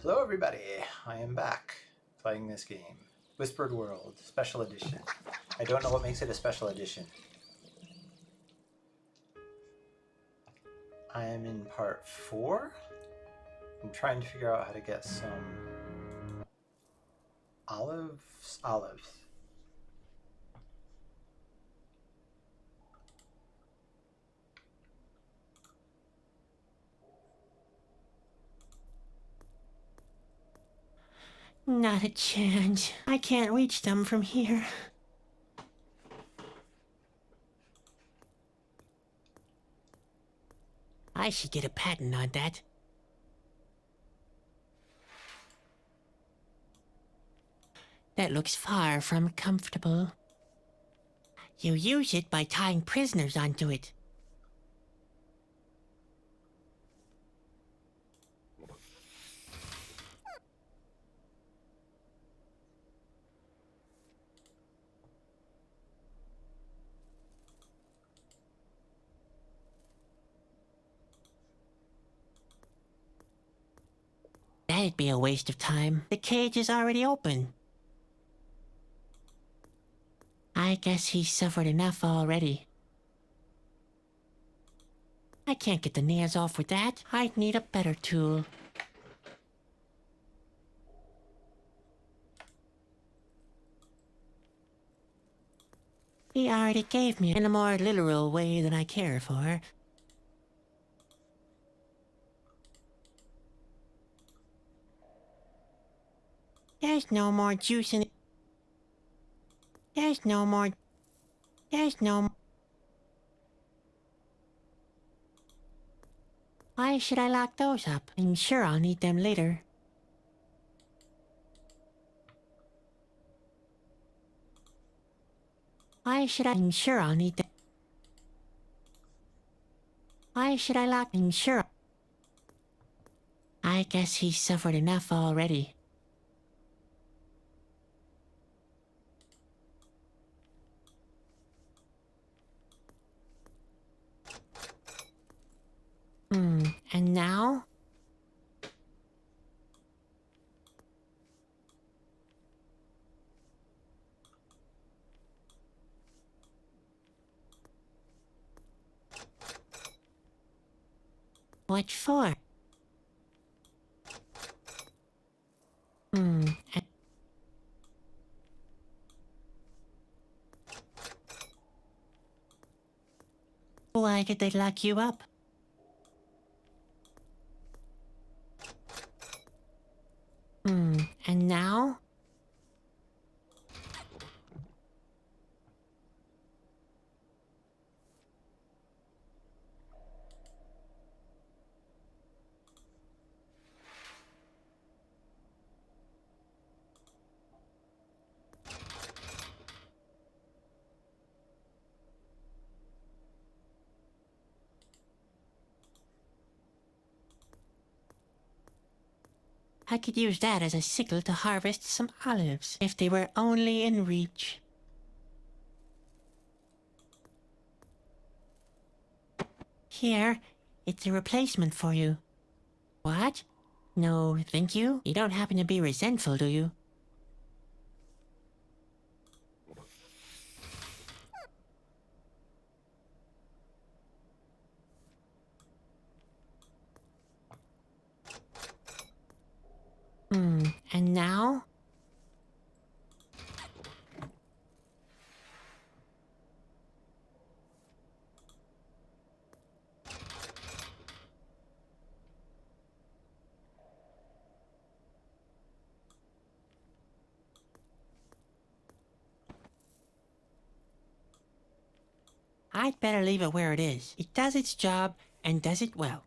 Hello everybody, I am back playing this game. Whispered World, Special Edition. I don't know what makes it a special edition. I am in part 4. I'm trying to figure out how to get some olives. Not a chance. I can't reach them from here. I should get a patent on that. That looks far from comfortable. You use it by tying prisoners onto it. That'd be a waste of time. The cage is already open. I guess he's suffered enough already. I can't get the nails off with that. I'd need a better tool. He already gave me in a more literal way than I care for. There's no more juice in it. There's no more. Why should I lock those up? I'm sure I'll need them later. I'm sure I'll need them. Why should I lock? I'm sure. I guess he's suffered enough already. And now? What for? And why did they lock you up? And now? I could use that as a sickle to harvest some olives, if they were only in reach. Here, it's a replacement for you. What? No, thank you. You don't happen to be resentful, do you? And now? I'd better leave it where it is. It does its job, and does it well.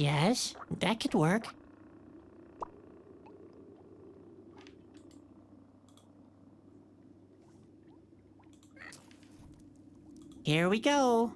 Yes, that could work. Here we go.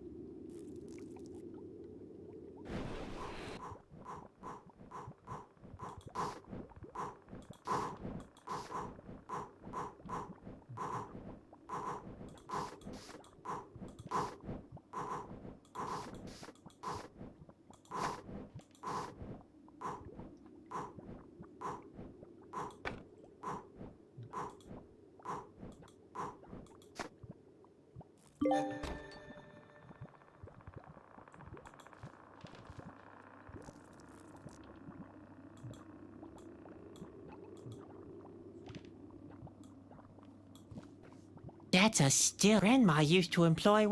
That's a still Grandma used to employ.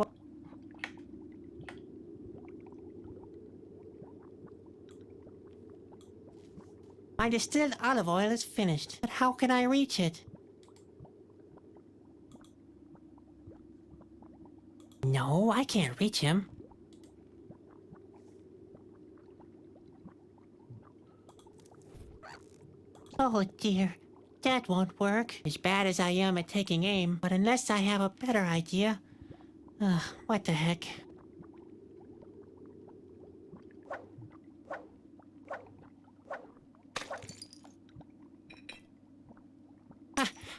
My distilled olive oil is finished, but how can I reach it? No, I can't reach him. Oh dear, that won't work. As bad as I am at taking aim, but unless I have a better idea... what the heck?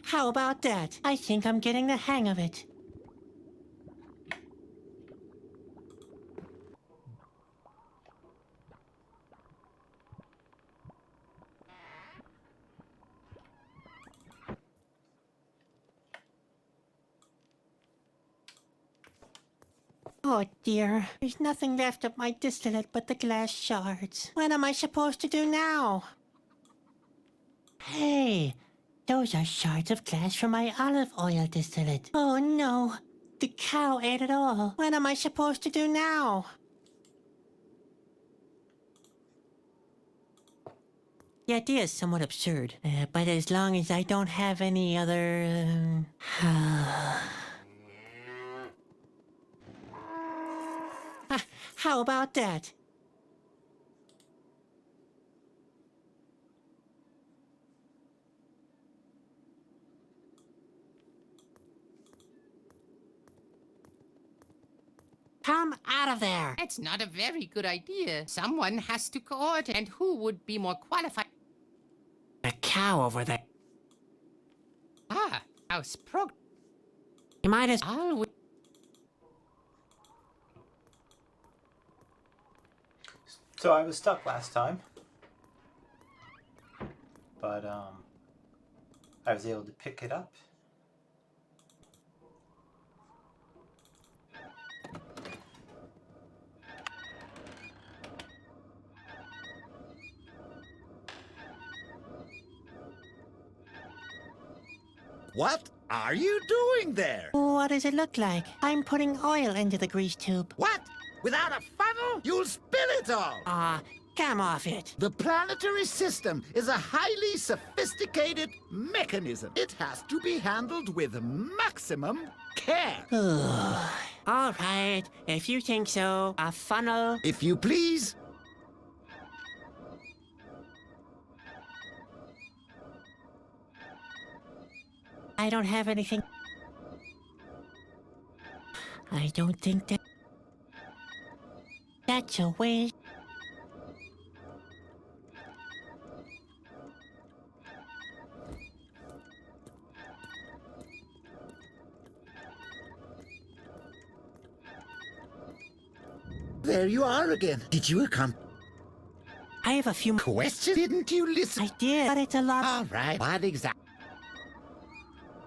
How about that? I think I'm getting the hang of it. Oh dear, there's nothing left of my distillate but the glass shards. What am I supposed to do now? Hey, those are shards of glass from my olive oil distillate. Oh no, the cow ate it all. What am I supposed to do now? The idea is somewhat absurd, but as long as I don't have any other... How about that? Come out of there! That's not a very good idea. Someone has to coordinate, and who would be more qualified? The cow over there. Ah, house prog. You might as... Always. So I was stuck last time, but I was able to pick it up. What are you doing there? What does it look like? I'm putting oil into the grease tube. What? Without a funnel? You'll spill it all! Come off it. The planetary system is a highly sophisticated mechanism. It has to be handled with maximum care. All right, if you think so, a funnel. If you please. I don't have anything. I don't think that... That's a waste. There you are again. Did you accomplish? I have a few... Question? Didn't you listen? I did, but it's a lot... All right. What exactly?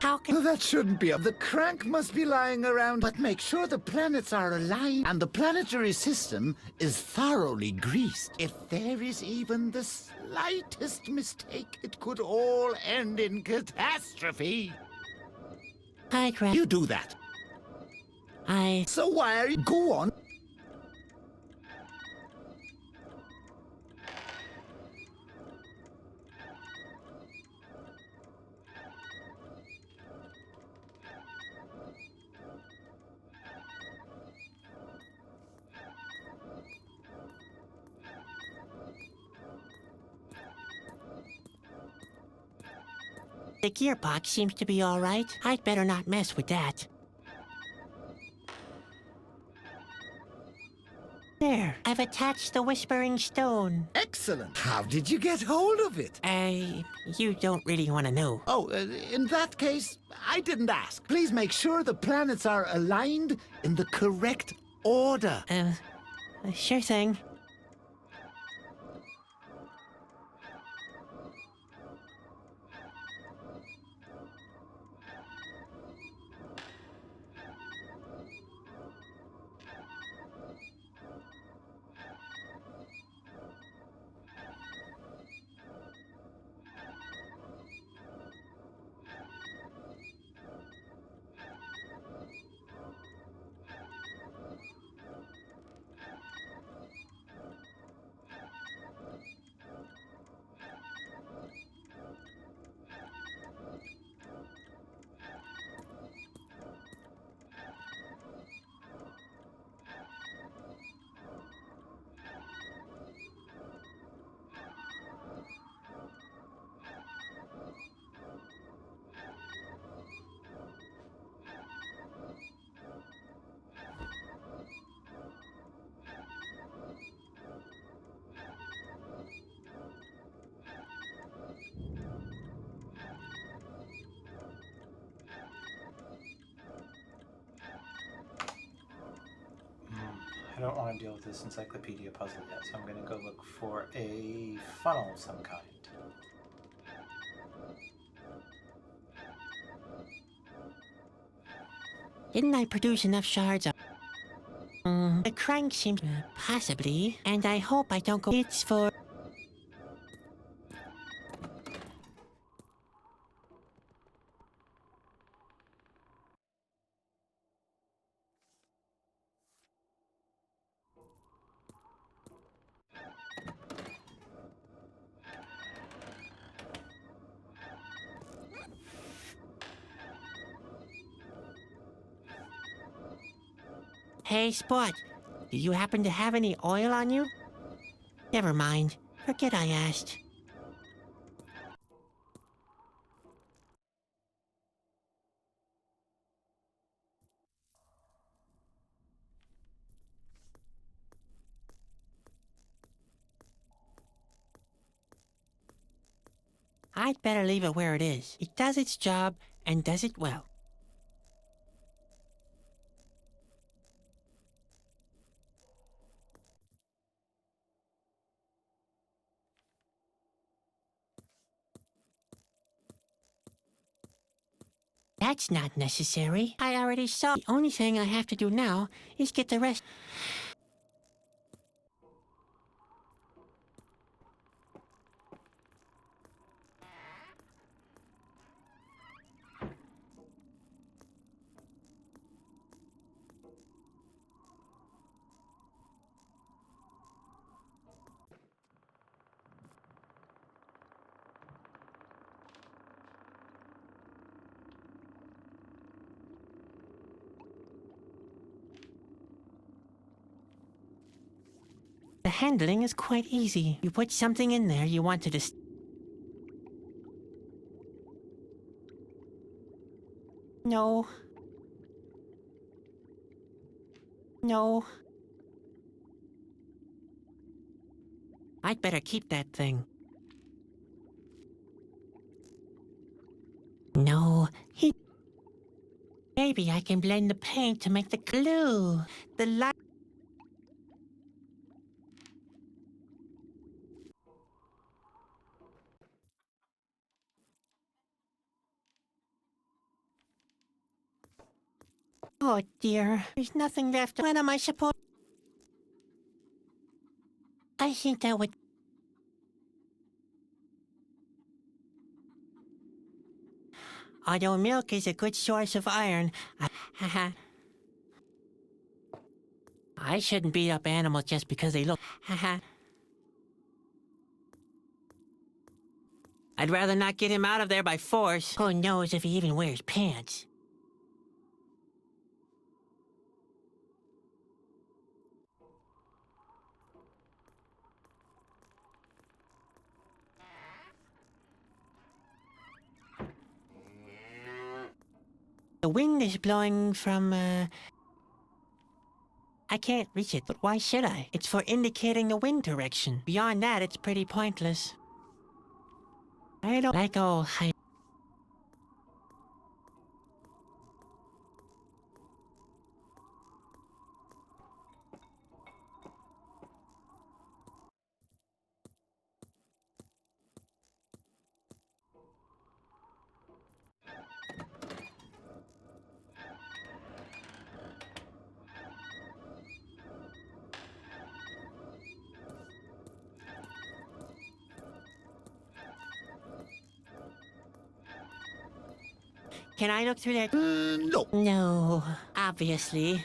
How can... That shouldn't be. The crank must be lying around. But make sure the planets are aligned and the planetary system is thoroughly greased. If there is even the slightest mistake, it could all end in catastrophe. Hi, Grant. You do that. I... So why are you... Go on. The gearbox seems to be all right. I'd better not mess with that. There, I've attached the Whispering Stone. Excellent. How did you get hold of it? You don't really want to know. Oh, in that case, I didn't ask. Please make sure the planets are aligned in the correct order. Sure thing. I don't want to deal with this encyclopedia puzzle yet, so I'm going to go look for a funnel of some kind. Didn't I produce enough shards of... the crank seems... possibly. And I hope I don't go... It's for... Hey, Spot. Do you happen to have any oil on you? Never mind. Forget I asked. I'd better leave it where it is. It does its job, and does it well. That's not necessary. I already saw. The only thing I have to do now is get the rest. The handling is quite easy. You put something in there you want to No. No. I'd better keep that thing. No, Maybe I can blend the paint to make the glue. The light. Oh dear, there's nothing left. When am I supposed? I think that would. Although milk is a good source of iron, I shouldn't beat up animals just because they look. I'd rather not get him out of there by force. Who knows if he even wears pants? The wind is blowing from, I can't reach it, but why should I? It's for indicating the wind direction. Beyond that, it's pretty pointless. I don't like all hype. Can I look through that? No. No, obviously.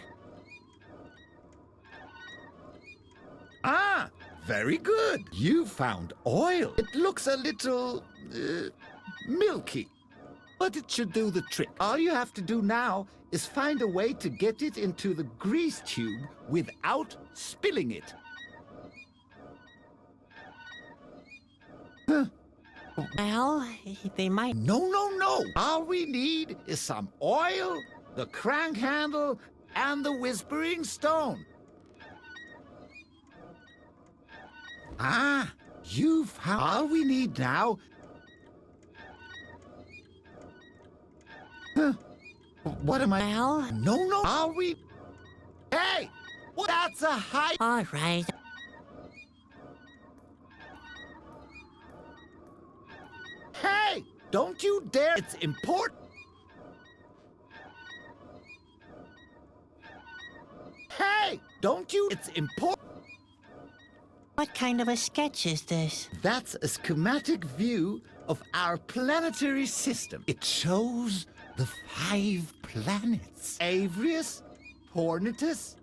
Ah, very good. You found oil. It looks a little milky, but it should do the trick. All you have to do now is find a way to get it into the grease tube without spilling it. Well, they might. No, no, no. All we need is some oil, the crank handle, and the whispering stone. Ah, you found all we need now. Huh. What am I? Well, No, no. All we. Hey, that's a high. all right. Hey, don't you dare. It's important. Hey, don't you. It's important. What kind of a sketch is this? That's a schematic view of our planetary system. It shows the 5 planets. Avrius, Hornitus,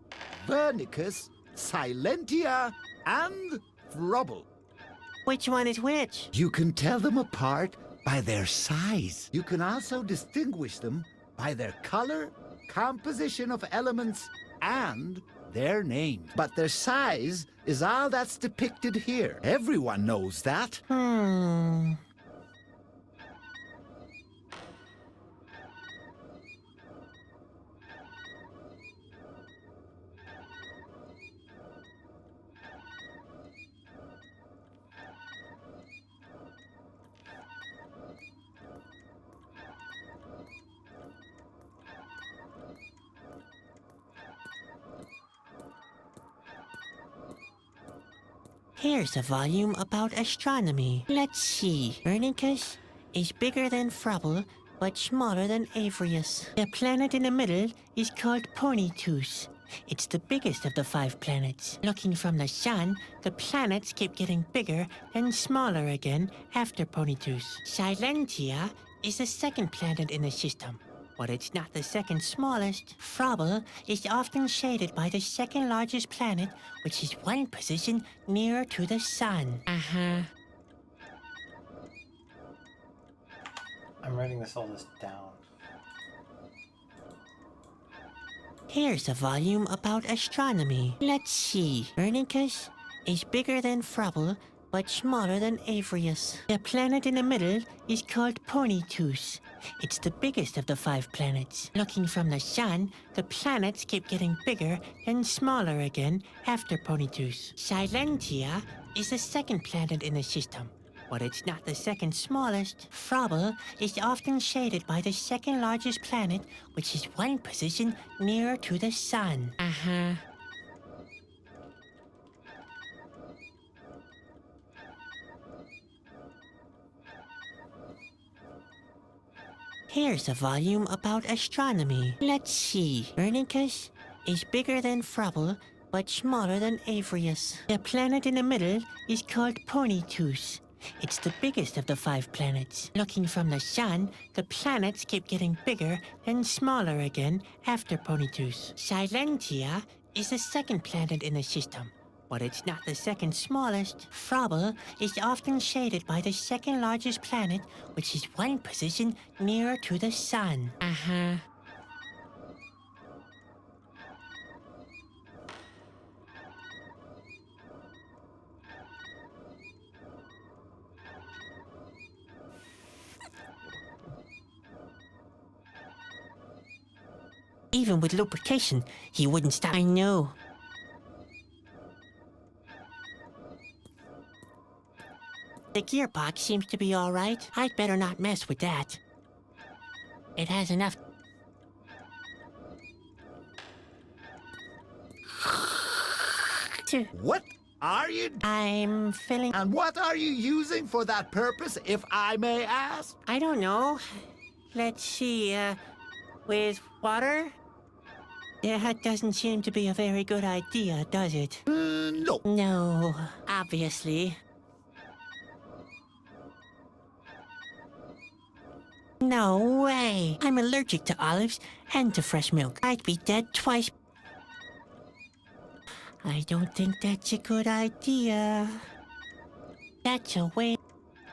Vernicus, Silentia, and Frubble. Which one is which? You can tell them apart by their size. You can also distinguish them by their color, composition of elements, and their names. But their size is all that's depicted here. Everyone knows that. Here's a volume about astronomy. Let's see. Vernicus is bigger than Frubble, but smaller than Avrius. The planet in the middle is called Ponytus. It's the biggest of the 5 planets. Looking from the sun, the planets keep getting bigger and smaller again after Ponytus. Silentia is the second planet in the system, but it's not the second smallest. Frubble is often shaded by the second largest planet, which is one position nearer to the sun. I'm writing all this down. Here's a volume about astronomy. Let's see. Vernicus is bigger than Frubble, but smaller than Avrius. The planet in the middle is called Ponytus. It's the biggest of the 5 planets. Looking from the sun, the planets keep getting bigger and smaller again after Ponytus. Silentia is the second planet in the system, but it's not the second smallest. Frubble is often shaded by the second largest planet, which is one position nearer to the sun. Here's a volume about astronomy. Let's see. Vernicus is bigger than Frubble, but smaller than Avrius. The planet in the middle is called Ponytus. It's the biggest of the 5 planets. Looking from the sun, the planets keep getting bigger and smaller again after Ponytus. Silentia is the second planet in the system, but it's not the second smallest. Frubble is often shaded by the second largest planet, which is one position nearer to the sun. Even with lubrication, he wouldn't stop. I know. The gearbox seems to be all right. I'd better not mess with that. It has enough. What are you? I'm filling. And what are you using for that purpose, if I may ask? I don't know. Let's see, with water? Yeah, that doesn't seem to be a very good idea, does it? No. No, obviously. No way! I'm allergic to olives and to fresh milk. I'd be dead twice. I don't think that's a good idea. That's a way.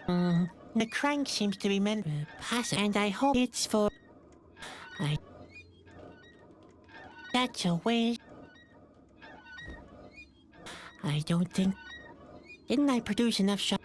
The crank seems to be meant passive, and I hope it's for. I. That's a way. I don't think. Didn't I produce enough shot?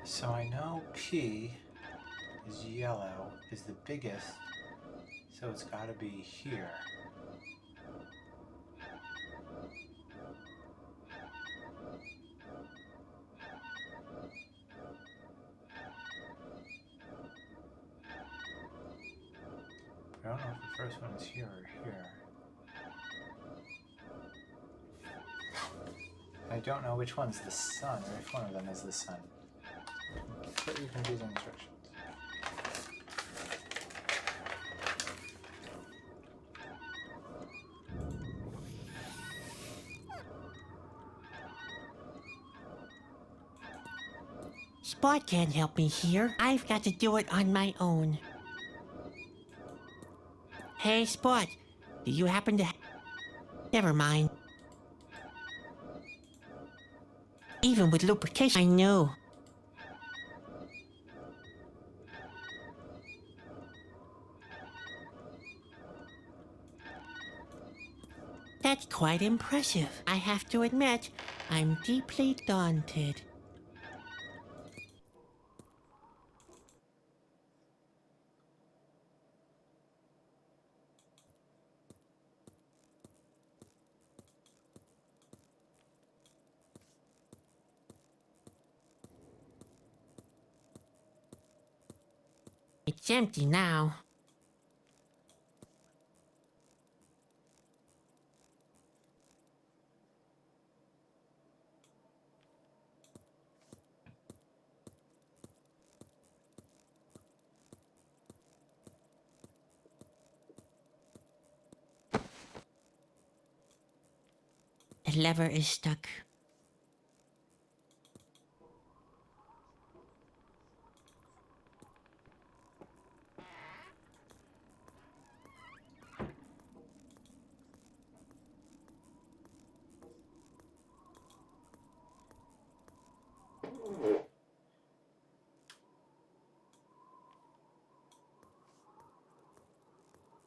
So I know P is yellow, is the biggest, so it's got to be here. I don't know if the first one is here or here. I don't know which one's the sun, or if one of them is the sun. Completely confusing instructions. Spot can't help me here. I've got to do it on my own. Hey, Spot. Do you happen to... Never mind. Even with lubrication, I know. That's quite impressive. I have to admit, I'm deeply daunted. It's empty now. The lever is stuck.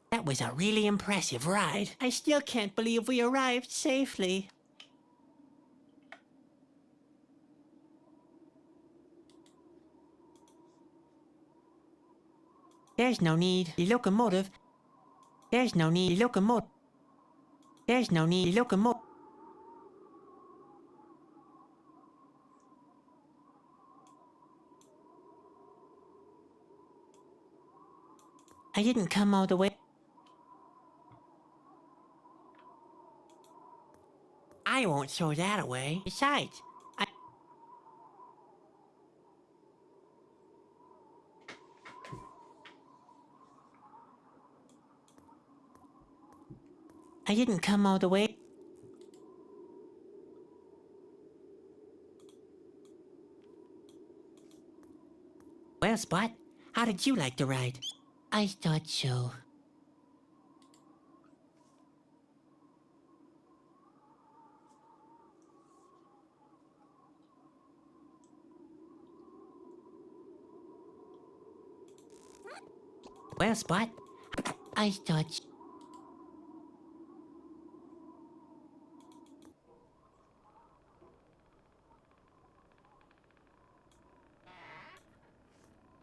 That was a really impressive ride. I still can't believe we arrived safely. There's no need. The locomotive. There's no need. Locomotive. There's no need. Locomotive. I didn't come all the way. I won't throw that away. Besides, I didn't come all the way. Well, Spot, how did you like the ride? I thought so. Well, Spot, I thought.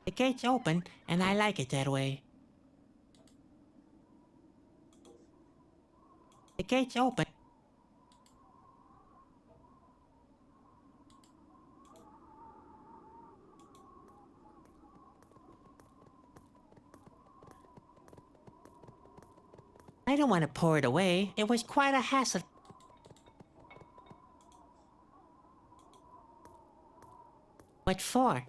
The gate's open, and I like it that way. The gate's open. I don't want to pour it away. It was quite a hassle. What for?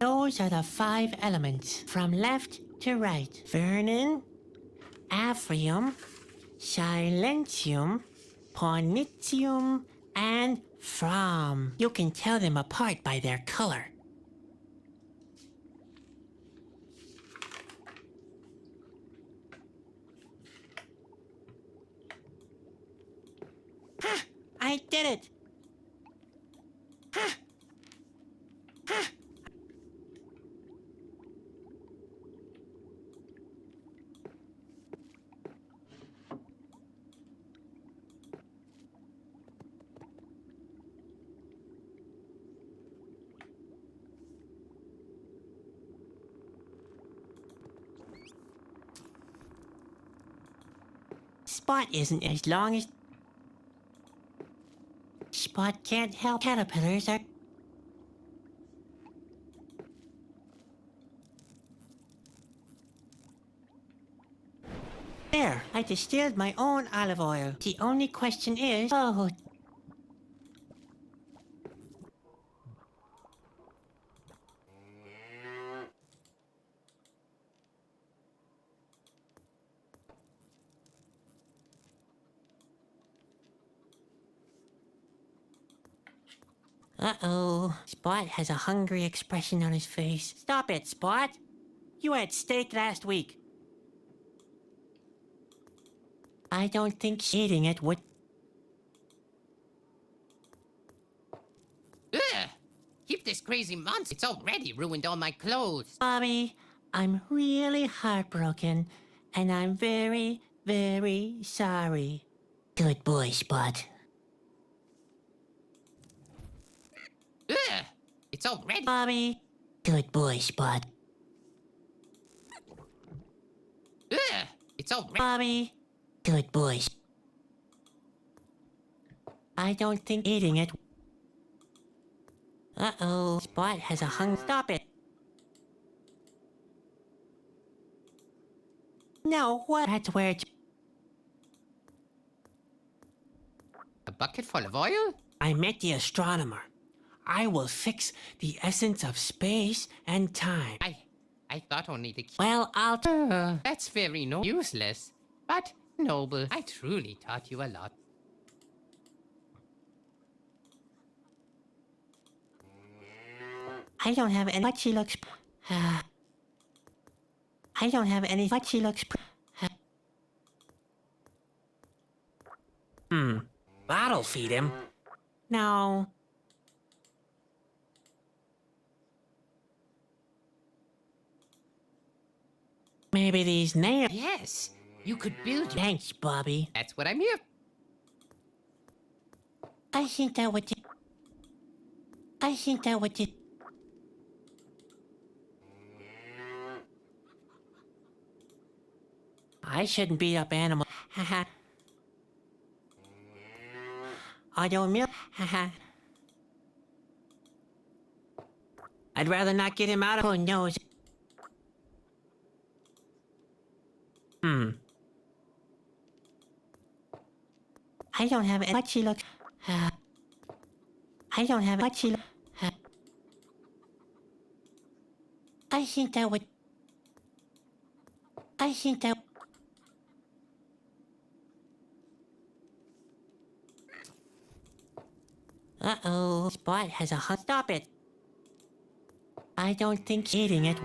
Those are the 5 elements, from left to right. Vernon, Aphrium, Silentium, Pornitium, and From. You can tell them apart by their color. Ha! I did it! Ha! Ha! Spot isn't as long as... Spot can't help caterpillars are... There, I distilled my own olive oil. The only question is... Oh... Uh-oh. Spot has a hungry expression on his face. Stop it, Spot! You had steak last week. I don't think eating it would... Ugh! Keep this crazy monster. It's already ruined all my clothes. Bobby, I'm really heartbroken, and I'm very, very sorry. Good boy, Spot. Ugh! It's already... Bobby, good boy, Spot. Ugh! It's already... Bobby, good boy. I don't think eating it... Uh-oh, Spot has a Stop it! No, what? That's where it's... A bucket full of oil? I met the astronomer. I will fix the essence of space and time. I thought only the... Well, I'll... That's very useless. But Noble, I truly taught you a lot. I don't have any, but she looks, I don't have any, but she looks, That'll feed him. no. Maybe these nails. Yes, you could build your... Thanks, Bobby. That's what I'm here. I think that would. I think that would. I shouldn't beat up animals. Haha. I don't milk. Haha. I'd rather not get him out of. Who knows? I don't have any. But she looks. I don't have. But she. I think that would. I think that. Uh-oh. Spot has a hunt. Stop it. I don't think eating it.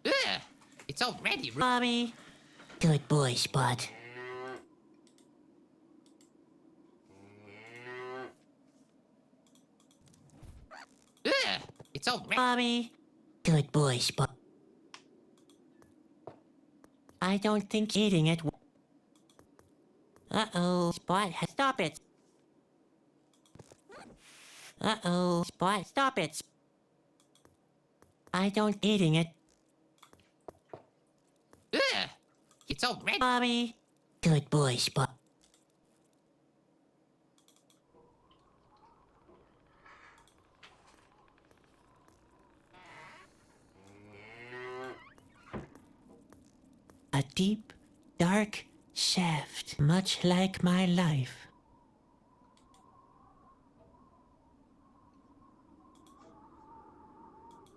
Ugh, it's already... Bobby. Good boy, Spot. Ugh, it's already... Bobby. Good boy, Spot. I don't think eating it. Uh-oh. Spot has. Stop it. Uh-oh. Spot. Stop it. I don't eating it. Ugh, it's already... Bobby. Good boy, Spot. A deep, dark shaft, much like my life.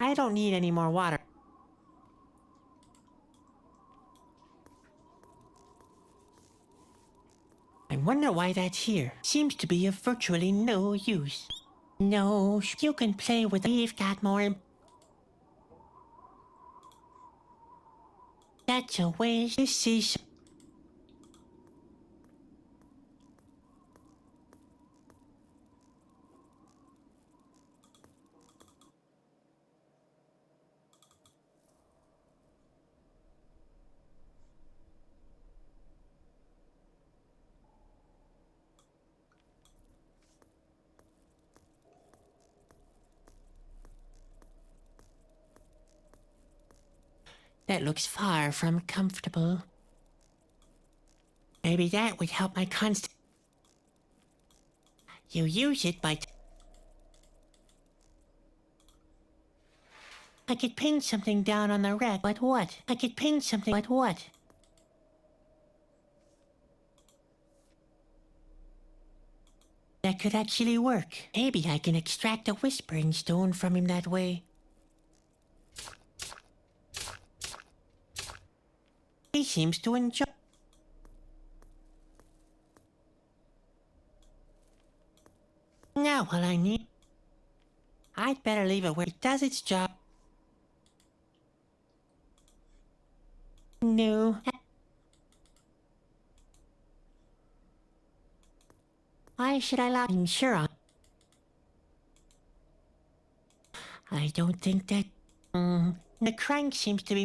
I don't need any more water. I wonder why that's here. Seems to be of virtually no use. No, you can play with it. We've got more. That's a waste. This is. That looks far from comfortable. Maybe that would help my const. You use it by. I could pin something down on the rack, but what? I could pin something, but what? That could actually work. Maybe I can extract a whispering stone from him that way. He seems to enjoy. Now what I need. I'd better leave it where it does its job. No. Why should I lock him? Sure. I don't think that. The crank seems to be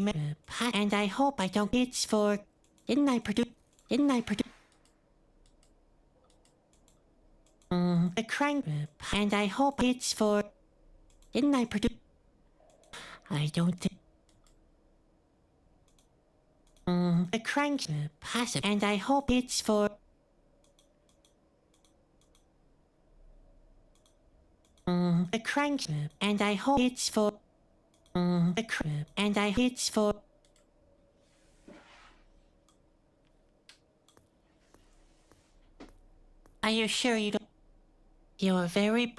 and I hope I don't. It's for. Didn't I produce? The crank and I hope it's for. Didn't I produce? I don't think. The crank passive and I hope it's for. The crank and I hope it's for. The crank and I it's for. Are you sure you don't? You're very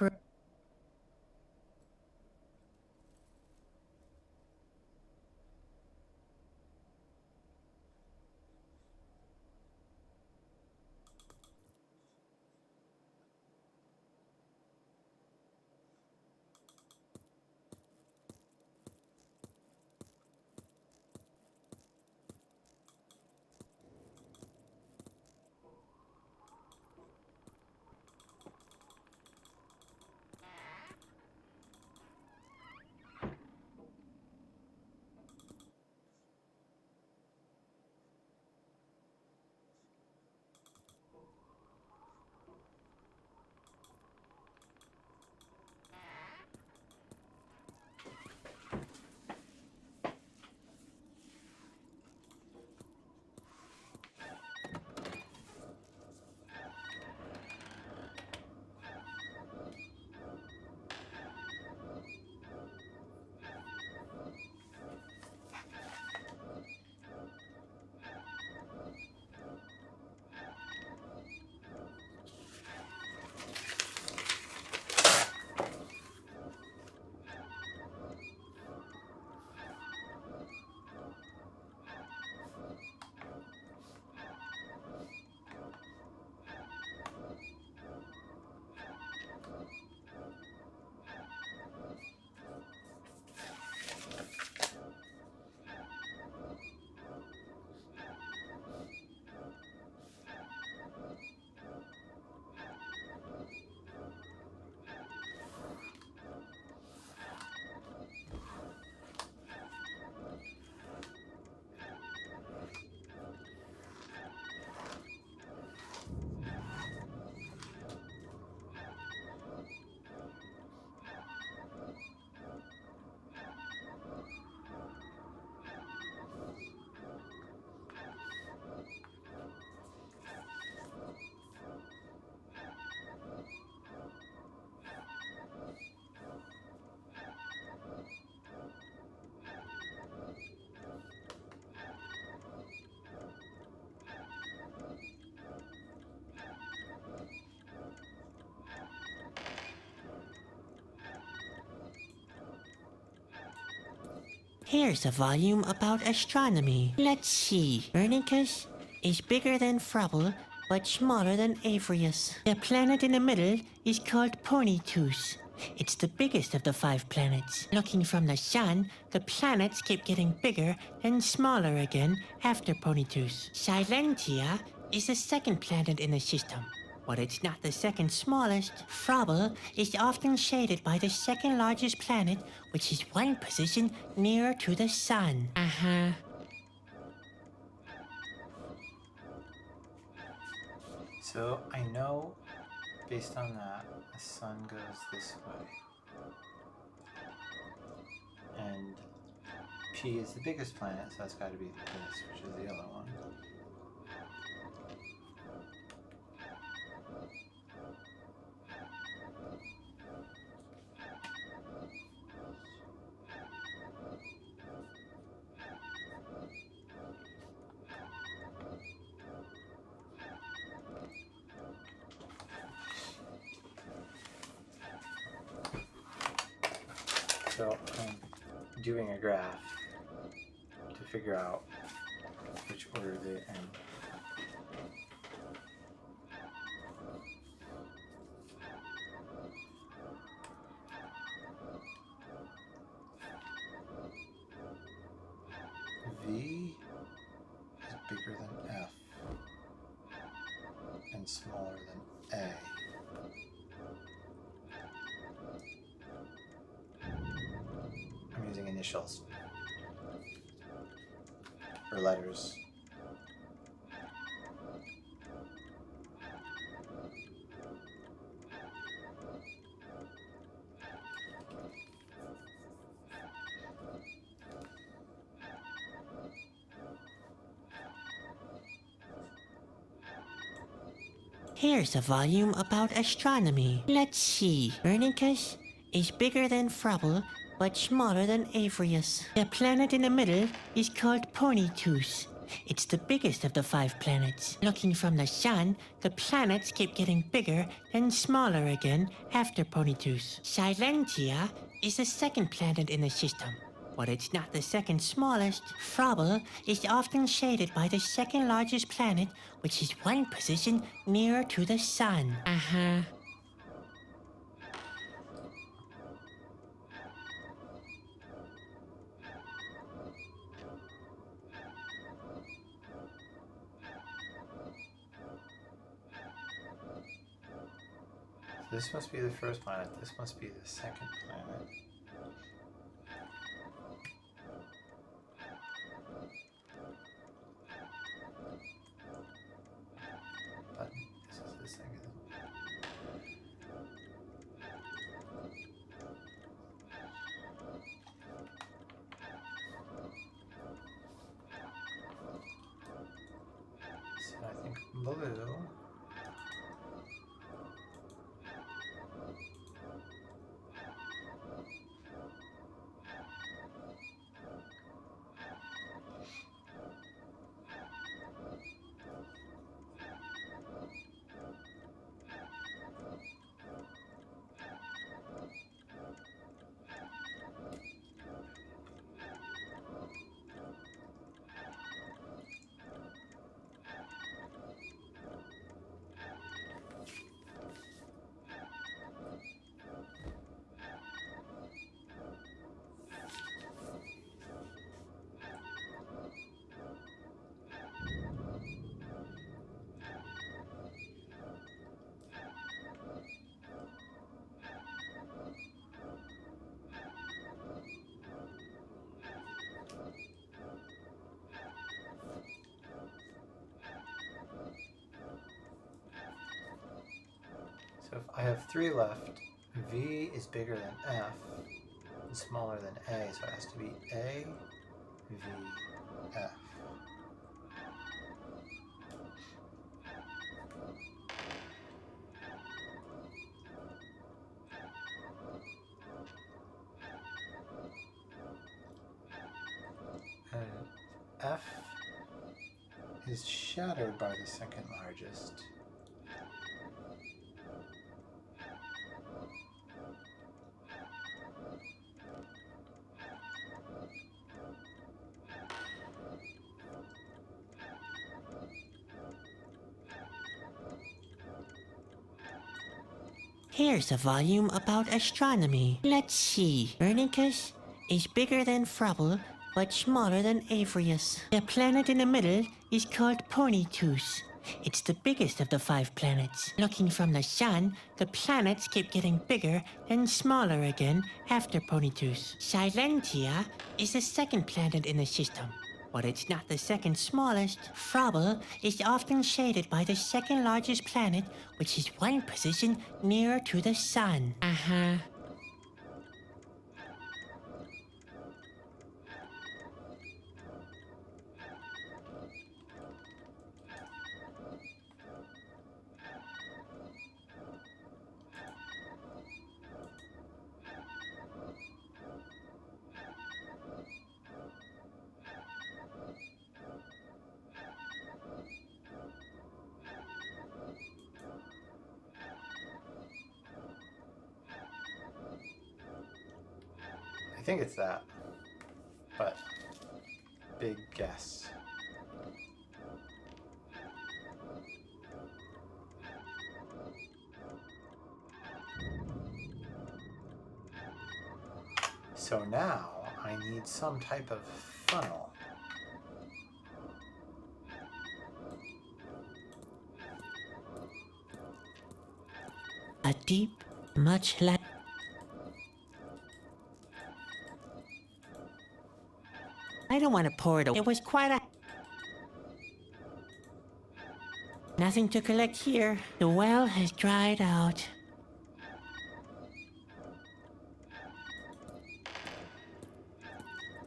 Here's a volume about astronomy. Let's see. Bernicus is bigger than Frubble, but smaller than Avrius. The planet in the middle is called Ponytoos. It's the biggest of the 5 planets. Looking from the sun, the planets keep getting bigger and smaller again after Ponytoos. Silentia is the second planet in the system. But it's not the second smallest. Frobble is often shaded by the second largest planet, which is one position nearer to the sun. Uh-huh. So I know, based on that, the sun goes this way. And P is the biggest planet, so that's got to be this, which is the yellow one. So I'm doing a graph to figure out which order they're in. V is bigger than F and smaller than A. I'm using initials or letters. Here's a volume about astronomy. Let's see. Bernicus is bigger than Frubble, but smaller than Avrius. The planet in the middle is called Ponytoos. It's the biggest of the 5 planets. Looking from the sun, the planets keep getting bigger and smaller again after Ponytoos. Silentia is the second planet in the system. But it's not the second smallest. Frobble is often shaded by the second largest planet, which is one position nearer to the sun. Uh-huh. So this must be the first planet, this must be the second planet. But this is the second. So I think blue So if I have 3 left, V is bigger than F and smaller than A, so it has to be A, V, F. And F is shadowed by the second largest. Here's a volume about astronomy. Let's see. Bernicus is bigger than Frubble, but smaller than Avrius. The planet in the middle is called Ponytus. It's the biggest of the 5 planets. Looking from the sun, the planets keep getting bigger and smaller again after Ponytus. Silentia is the second planet in the system, but it's not the second smallest. Frobble is often shaded by the second largest planet, which is one position nearer to the sun. Uh-huh. I think it's that, but big guess. So now I need some type of funnel. A deep, much like... I don't want to pour it away. It was quite a... Nothing to collect here. The well has dried out.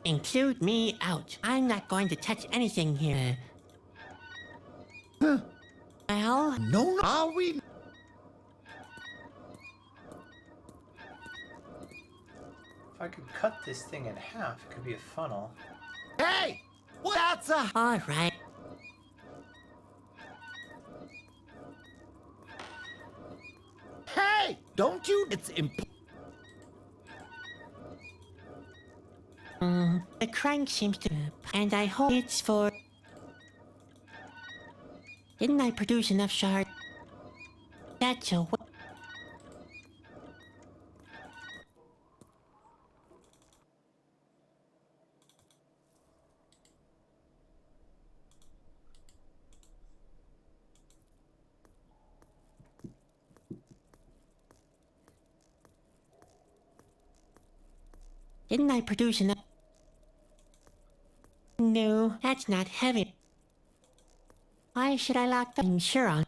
Include me out. I'm not going to touch anything here. Well... No, are we? If I could cut this thing in half, it could be a funnel. Hey! What? That's a... All right. Hey! Don't you... It's The crank seems to... And I hope it's for... Didn't I produce enough shards? That's a... Didn't I produce enough? No, that's not heavy. Why should I lock the insure on?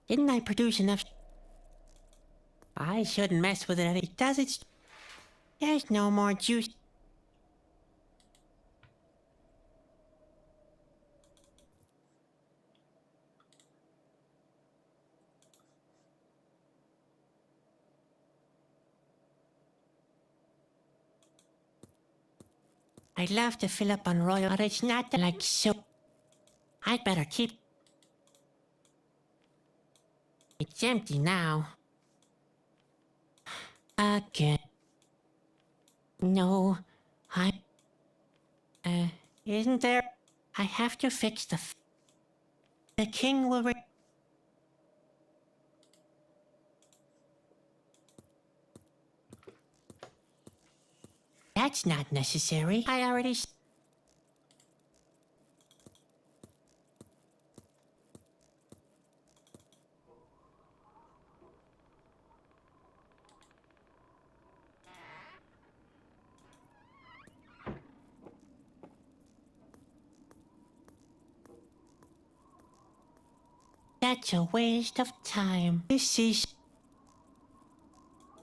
Didn't I produce enough? I shouldn't mess with it. It does its... There's no more juice. I'd love to fill up on royal, but it's not like so. I'd better keep... It's empty now. Again. No, isn't there? I have to fix the king will That's not necessary. I already... That's a waste of time. This is...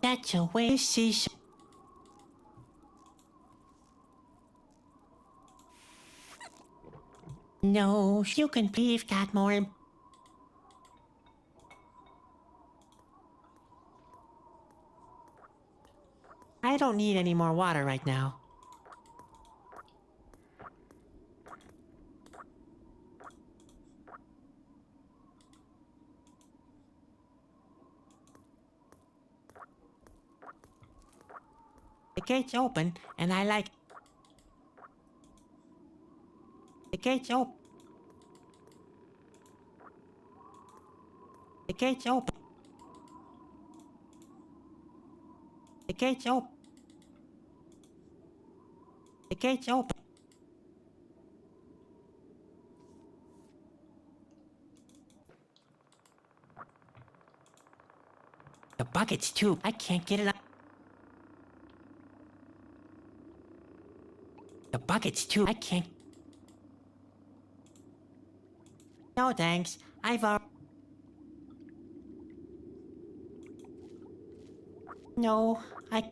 That's a waste. This is... No, you can leave that more... I don't need any more water right now. The gate's open, and I like... The gate's open. The gate's open. The gate's open. The gate's open. The bucket's too. I can't get it up. The bucket's too. I can't. No thanks. I've already. No, I.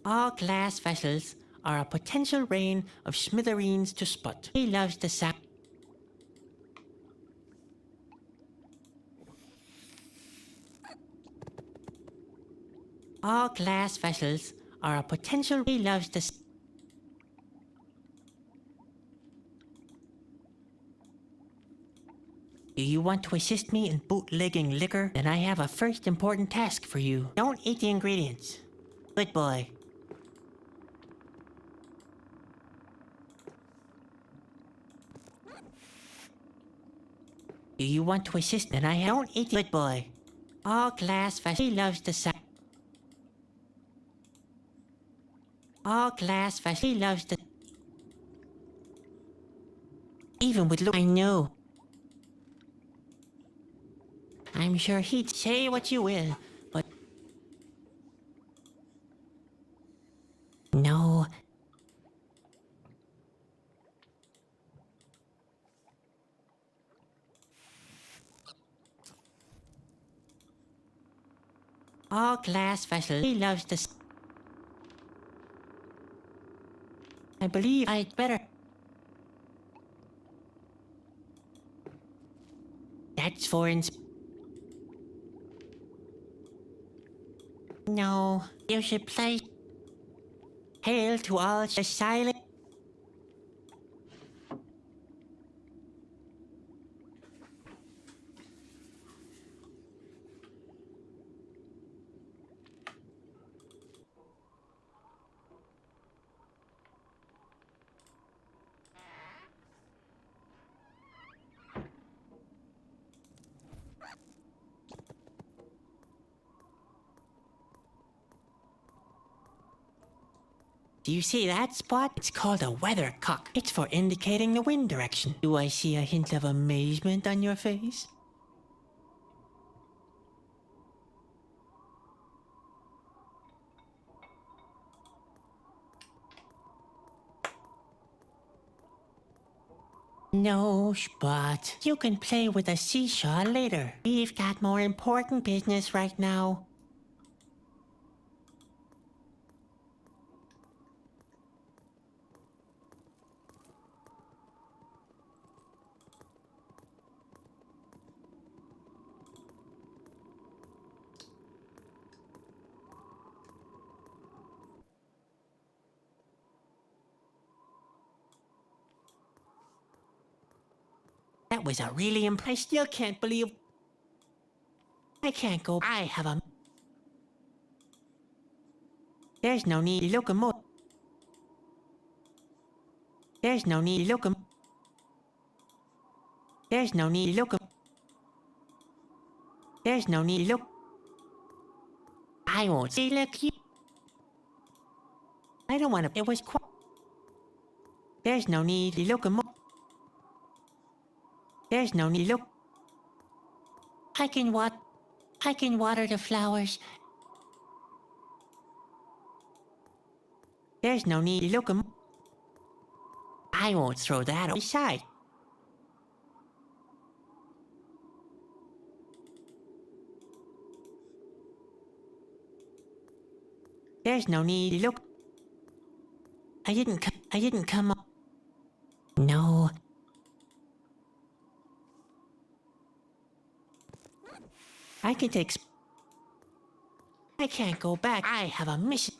All glass vessels are a potential rain of smithereens to Spot. He loves the sap. All glass vessels are a potential. He loves the. Do you want to assist me in bootlegging liquor? Then I have a first important task for you. Don't eat the ingredients. Good boy. Do you want to assist? Then I don't eat. Good boy. All glass vessels. He loves the sap. All glass vessels. He loves the. Even with look, I know. I'm sure he'd say what you will, but. No. All glass vessels. He loves the. I believe I'd better. That's for No, you should play. Hail to all the silent. Do you see that spot? It's called a weathercock. It's for indicating the wind direction. Do I see a hint of amazement on your face? No, Spot. You can play with a seesaw later. We've got more important business right now. That was a really I still can't believe. I can't go. I have a. There's no need locomotive. There's no need locomotive. There's no need locomotive. There's no need look. I won't say look you. I don't want to. It was quite. There's no need locomotive. There's no need look. I can water the flowers. There's no need locomotive. I won't throw that aside. There's no need look. I didn't come up. No. I can take. I can't go back. I have a mission.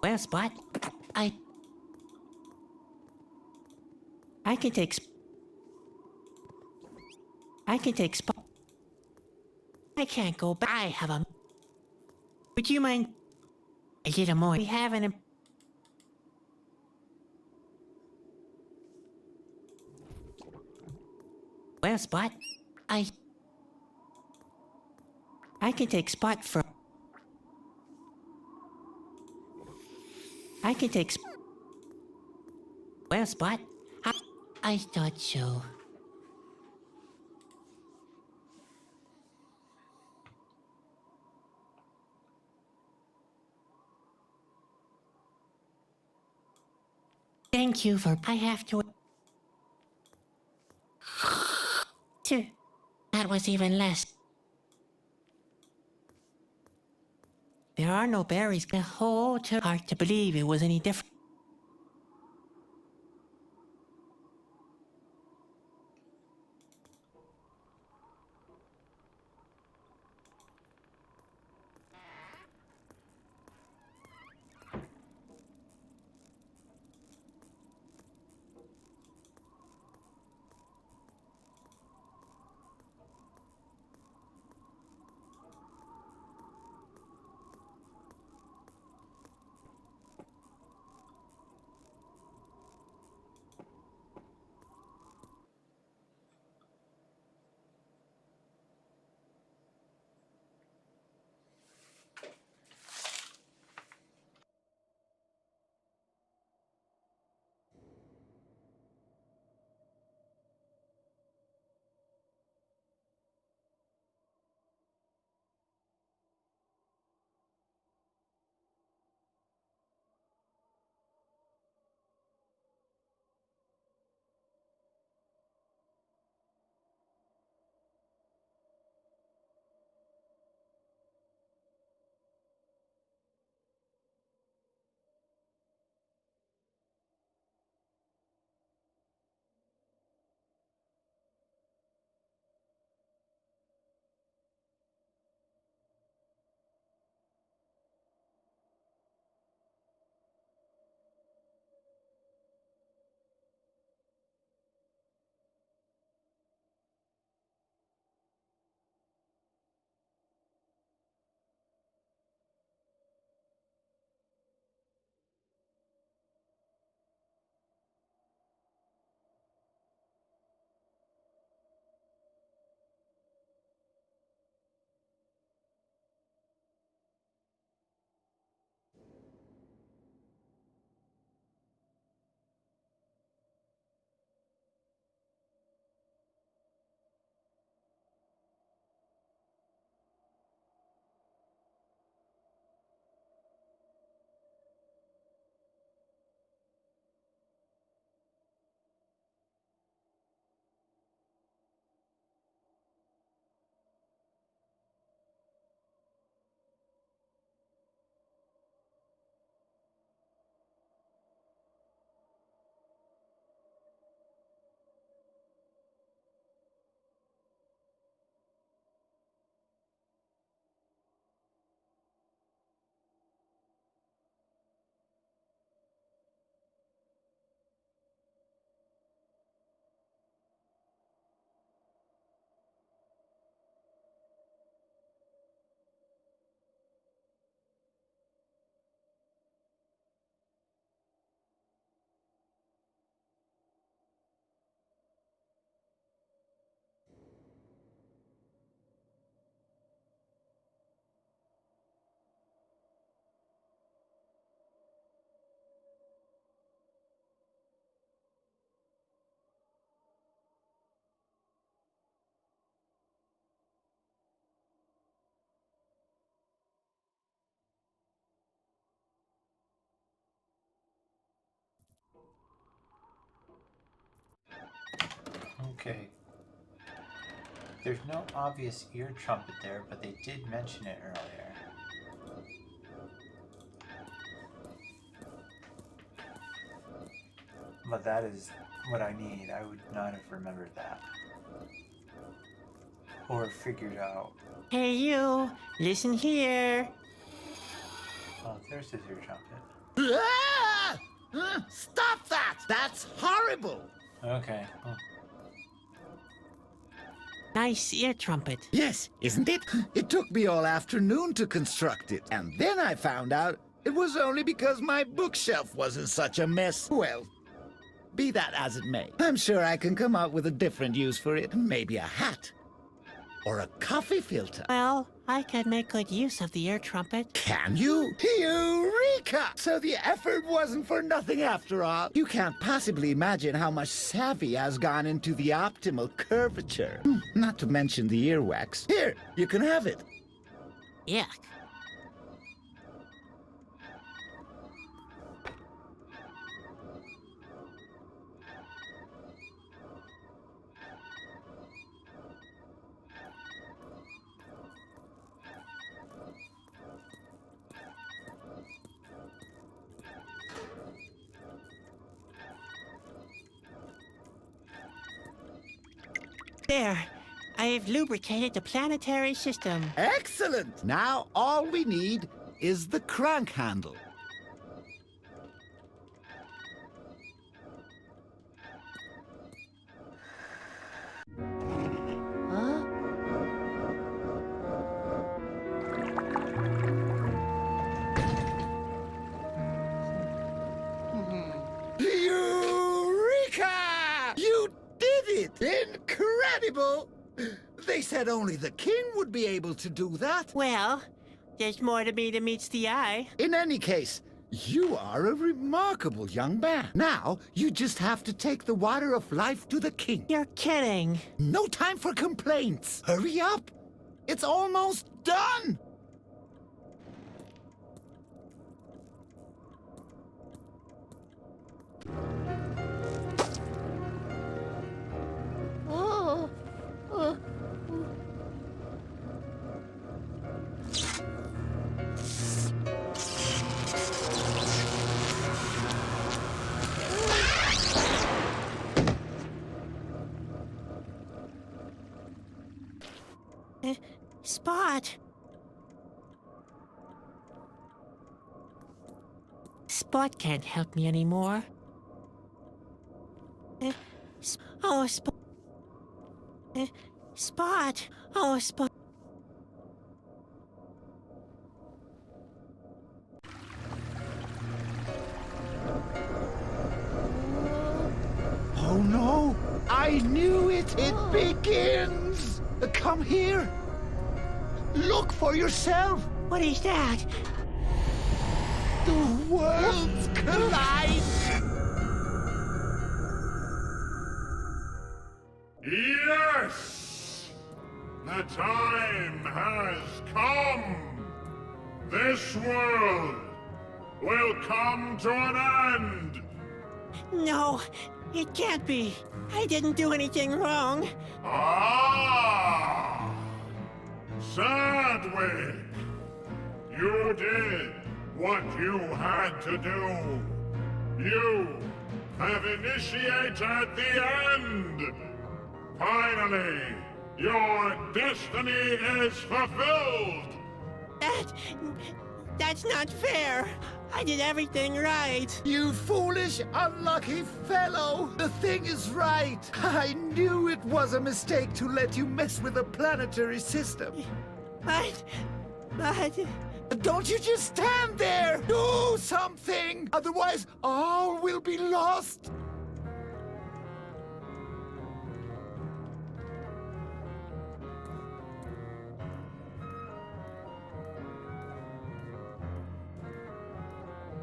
Well, Spot, I can take. I can take spot. I can't go back. I have a. Would you mind a little more? We have an. Well, Spot, I. I can take Spot for. I can take. Well, Spot, I thought so. Thank you for. I have to. That was even less. There are no berries. The whole hard to believe it was any different. Okay. There's no obvious ear trumpet there, but they did mention it earlier. But that is what I need. I would not have remembered that. Or figured out. Hey, you! Listen here! Oh, there's his ear trumpet. Ah! Stop that! That's horrible! Okay. Nice ear trumpet. Yes, isn't it? It took me all afternoon to construct it. And then I found out it was only because my bookshelf was in such a mess. Well, be that as it may, I'm sure I can come up with a different use for it. Maybe a hat. Or a coffee filter. Well, I could make good use of the ear trumpet. Can you? Eureka! So the effort wasn't for nothing after all. You can't possibly imagine how much savvy has gone into the optimal curvature. Not to mention the earwax. Here, you can have it. Yuck. There. I've lubricated the planetary system. Excellent! Now all we need is the crank handle. Huh? Eureka! You did it! Incredible! They said only the king would be able to do that. Well, there's more to me than meets the eye. In any case, you are a remarkable young man. Now, you just have to take the water of life to the king. You're kidding. No time for complaints. Hurry up. It's almost done. Spot. Spot can't help me anymore. Oh, Spot. Spot. Oh, Spot. Oh no! I knew it! It begins! Come here! Look for yourself! What is that? The worlds collide! Yes! The time has come! This world will come to an end! No, it can't be. I didn't do anything wrong. Ah! Sadwick! You did what you had to do. You have initiated the end! Finally, your destiny is fulfilled! That's not fair. I did everything right. You foolish, unlucky fellow! The thing is right! I knew it was a mistake to let you mess with the planetary system. But... Don't you just stand there! Do something! Otherwise, all will be lost!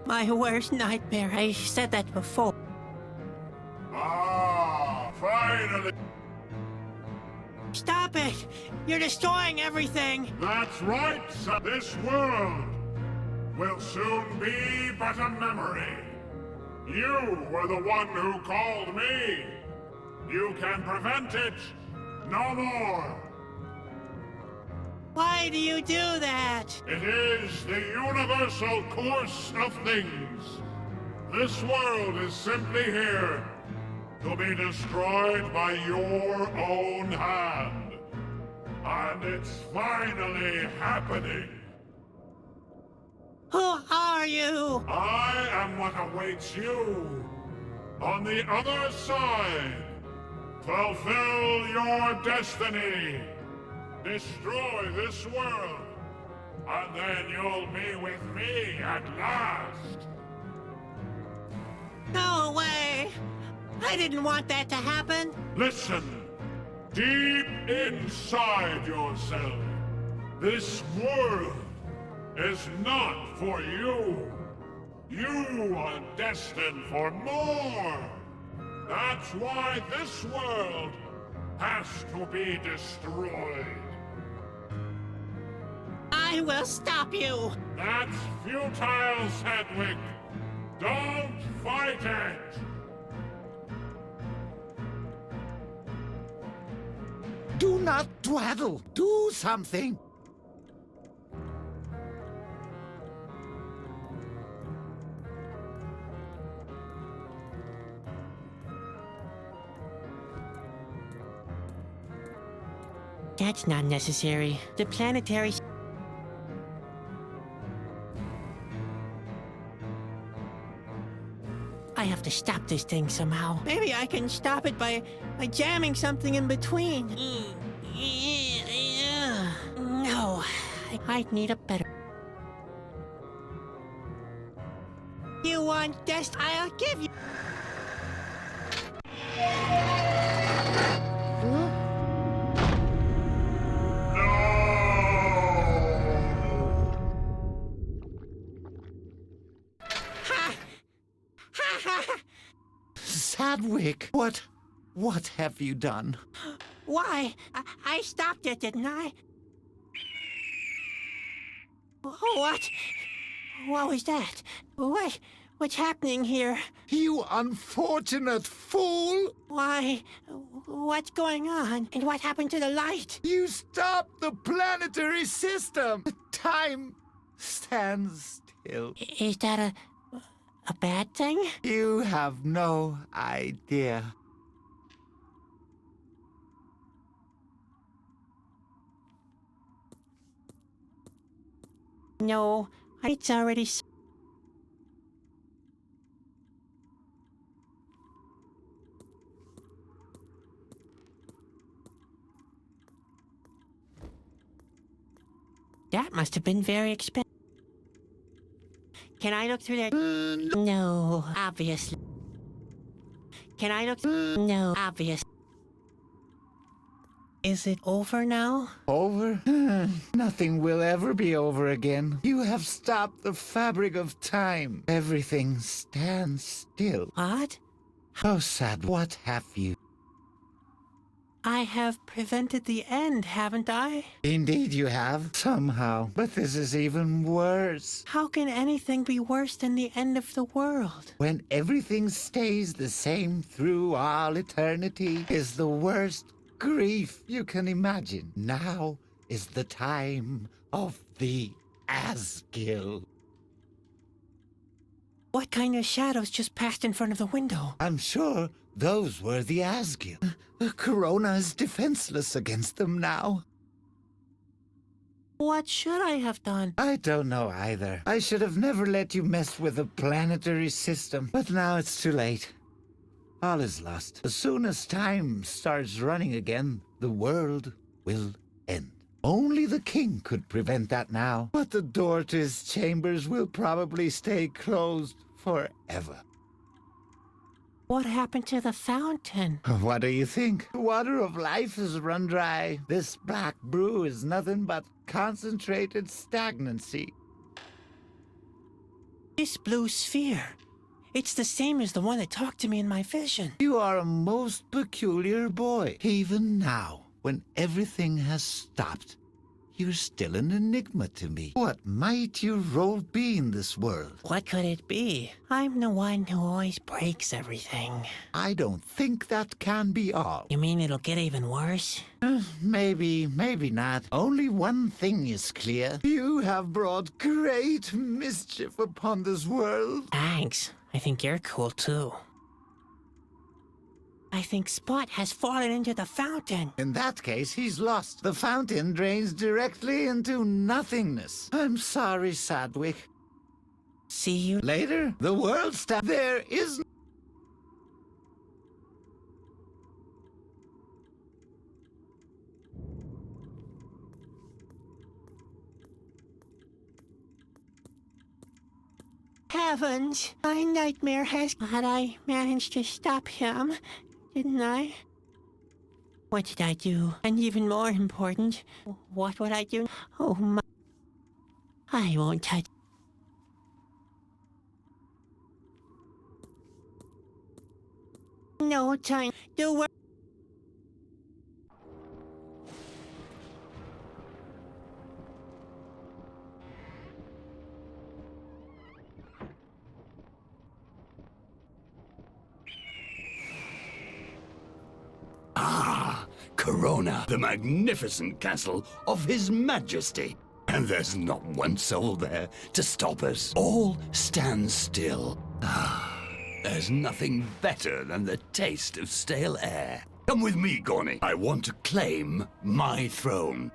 My worst nightmare. I said that before. Ah, finally! Stop it! You're destroying everything! That's right, son. This world will soon be but a memory. You were the one who called me. You can prevent it no more. Why do you do that? It is the universal course of things. This world is simply here to be destroyed by your own hand. And it's finally happening. Who are you? I am what awaits you on the other side. Fulfill your destiny. Destroy this world. And then you'll be with me at last. No way! I didn't want that to happen. Listen. Deep inside yourself, this world is not for you. You are destined for more. That's why this world has to be destroyed. I will stop you! That's futile, Sedgwick. Don't fight it. Do not dwaddle. Do something. That's not necessary. The planetary... I have to stop this thing somehow. Maybe I can stop it by jamming something in between. No, I need a better... You want this? I'll give you... Sadwick, what have you done? Why? I stopped it, didn't I? What? What was that? What's happening here? You unfortunate fool! Why? What's going on? And what happened to the light? You stopped the planetary system! Time stands still. Is that a bad thing? You have no idea. No, it's already... That must have been very expensive. Can I look through that? No, obviously. Can I look? No, obvious. Is it over now? Over? Nothing will ever be over again. You have stopped the fabric of time. Everything stands still. What? Oh, sad, what have you? I have prevented the end, haven't I? Indeed you have, somehow. But this is even worse. How can anything be worse than the end of the world? When everything stays the same through all eternity is the worst grief you can imagine. Now is the time of the Asgil. What kind of shadows just passed in front of the window? I'm sure those were the Asgil. Corona is defenseless against them now. What should I have done? I don't know either. I should have never let you mess with the planetary system. But now it's too late. All is lost. As soon as time starts running again, the world will end. Only the king could prevent that now. But the door to his chambers will probably stay closed forever. What happened to the fountain? What do you think? The water of life has run dry. This black brew is nothing but concentrated stagnancy. This blue sphere. It's the same as the one that talked to me in my vision. You are a most peculiar boy. Even now, when everything has stopped, you're still an enigma to me. What might your role be in this world? What could it be? I'm the one who always breaks everything. I don't think that can be all. You mean it'll get even worse? Maybe, maybe not. Only one thing is clear. You have brought great mischief upon this world. Thanks. I think you're cool too. I think Spot has fallen into the fountain. In that case, he's lost. The fountain drains directly into nothingness. I'm sorry, Sadwick. See you Later, the world There is... heavens! My nightmare has... But I managed to stop him, didn't I? What did I do? And even more important, what would I do? Oh my... I won't touch... No time. Do work. Corona, the magnificent castle of His Majesty. And there's not one soul there to stop us. All stand still. There's nothing better than the taste of stale air. Come with me, Gorny. I want to claim my throne.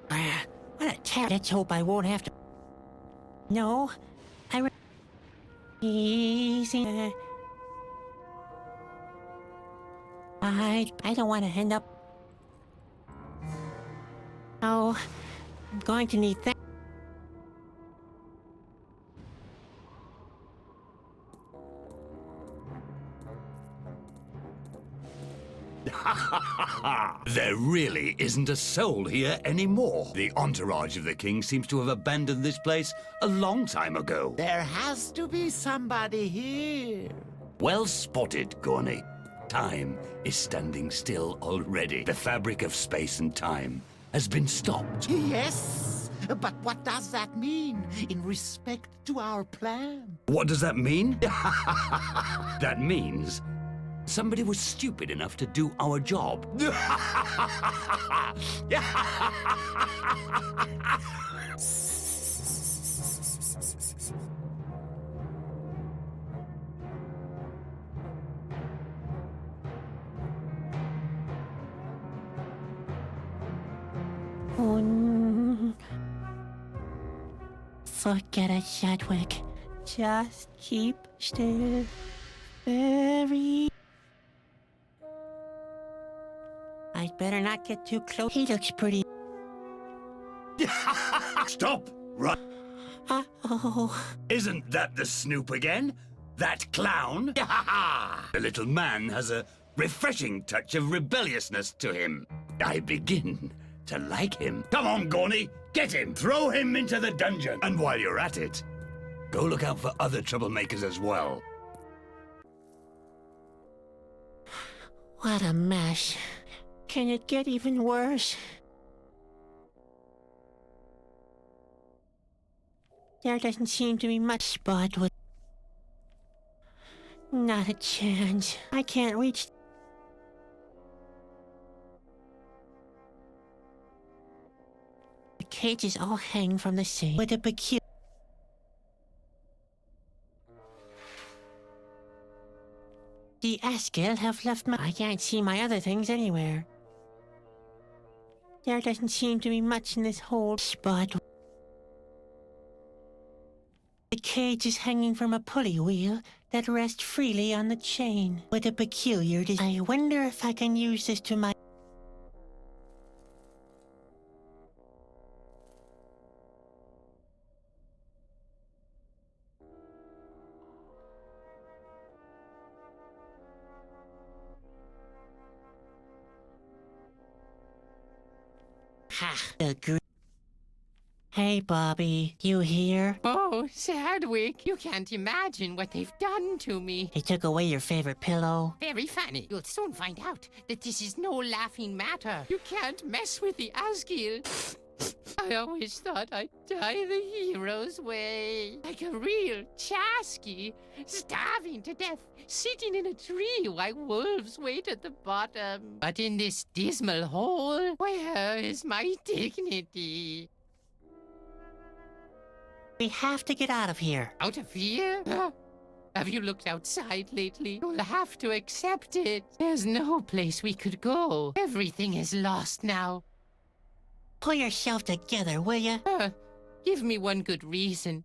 What a terrible... Let's hope I won't have to... No, Easy. I don't want to end up... Oh, I'm going to need that. There really isn't a soul here anymore. The entourage of the king seems to have abandoned this place a long time ago. There has to be somebody here. Well spotted, Gorny. Time is standing still already. The fabric of space and time has been stopped. Yes, but what does that mean in respect to our plan? What does that mean? That means somebody was stupid enough to do our job. Forget it, Chadwick. Just keep still. Very... I'd better not get too close. He looks pretty... Stop! Right. Uh-oh. Isn't that the Snoop again? That clown? The little man has a refreshing touch of rebelliousness to him. I begin to like him. Come on, Gorny, get him! Throw him into the dungeon! And while you're at it, go look out for other troublemakers as well. What a mess. Can it get even worse? There doesn't seem to be much spot with... Not a chance. I can't reach... The cages all hang from the same... With a peculiar... The Askill have left my... I can't see my other things anywhere. There doesn't seem to be much in this whole spot. The cage is hanging from a pulley wheel that rests freely on the chain with a peculiar design. I wonder if I can use this to my... Ha! Agree. Hey, Bobby, you here? Oh, Chadwick, you can't imagine what they've done to me. They took away your favorite pillow. Very funny. You'll soon find out that this is no laughing matter. You can't mess with the Asgil. I always thought I'd die the hero's way. Like a real Chasky, starving to death, sitting in a tree while wolves wait at the bottom. But in this dismal hole, where is my dignity? We have to get out of here. Out of here? Have you looked outside lately? You'll have to accept it. There's no place we could go. Everything is lost now. Pull yourself together, will ya? Give me one good reason.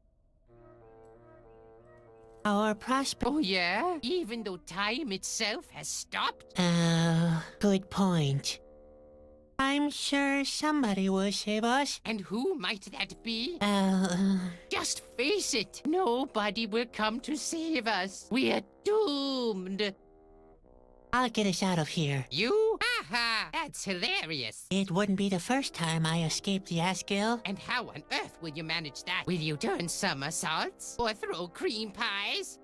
Our prospect... Oh, yeah? Even though time itself has stopped? Good point. I'm sure somebody will save us. And who might that be? Uh, Just face it. Nobody will come to save us. We're doomed. I'll get us out of here. You? Haha, that's hilarious. It wouldn't be the first time I escaped the Asgill. And how on earth will you manage that? Will you turn somersaults? Or throw cream pies?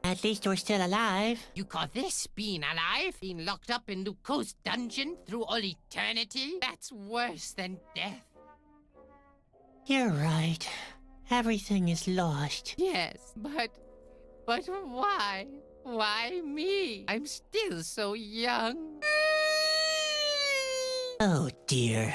At least we're still alive. You call this being alive? Being locked up in Luco's dungeon through all eternity? That's worse than death. You're right. Everything is lost. Yes, but why? Why me? I'm still so young. Oh dear.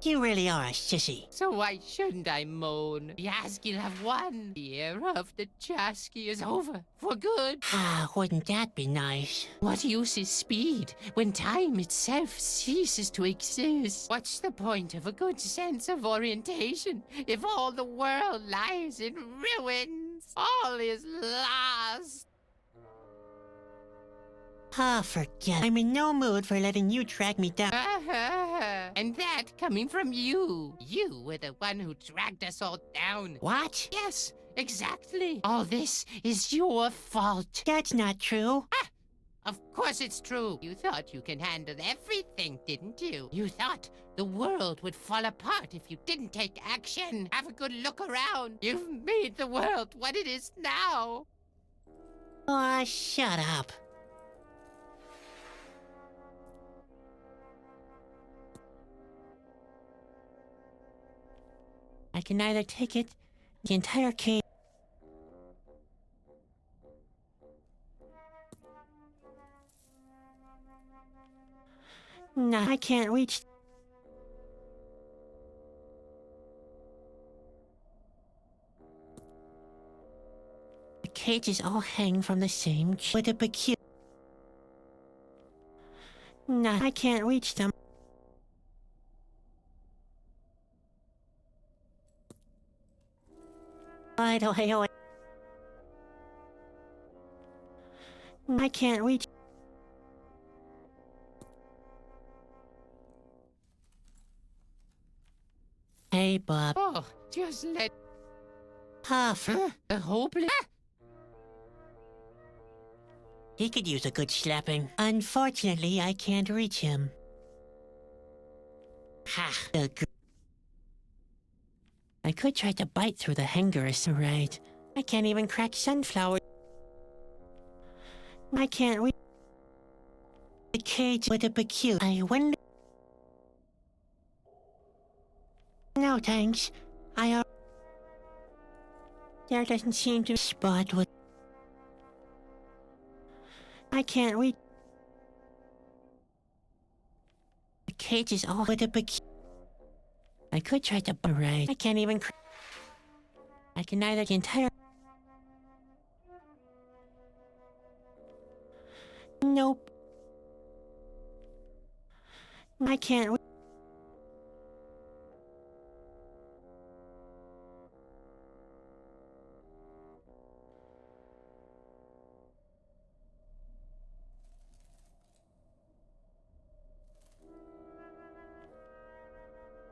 You really are a sissy. So why shouldn't I moan? The Asgill have won. The era of the Chasky is over. For good. Ah, wouldn't that be nice? What use is speed when time itself ceases to exist? What's the point of a good sense of orientation if all the world lies in ruins? All is lost. Ah, forget. I'm in no mood for letting you track me down. And that coming from you. You were the one who dragged us all down. What? Yes, exactly. All this is your fault. That's not true. Of course it's true. You thought you can handle everything, didn't you? You thought the world would fall apart if you didn't take action. Have a good look around. You've made the world what it is now. Aw, shut up. I can either take it, the entire cave. No, I can't reach. The cages all hang from the same with a peculiar. No, I can't reach them. Why do I always... I can't reach... Hey, Bob. Oh, just let Huff. the hopeless. He could use a good slapping. Unfortunately, I can't reach him. Ha! I could try to bite through the hangers, right? I can't even crack sunflower. I can't reach the cage with a peculiar. I wonder. No, thanks. There doesn't seem to be a spot with. I can't reach. The cage is all with a peculiar. I could try to right. I can't even. I can neither the entire. Nope. I can't.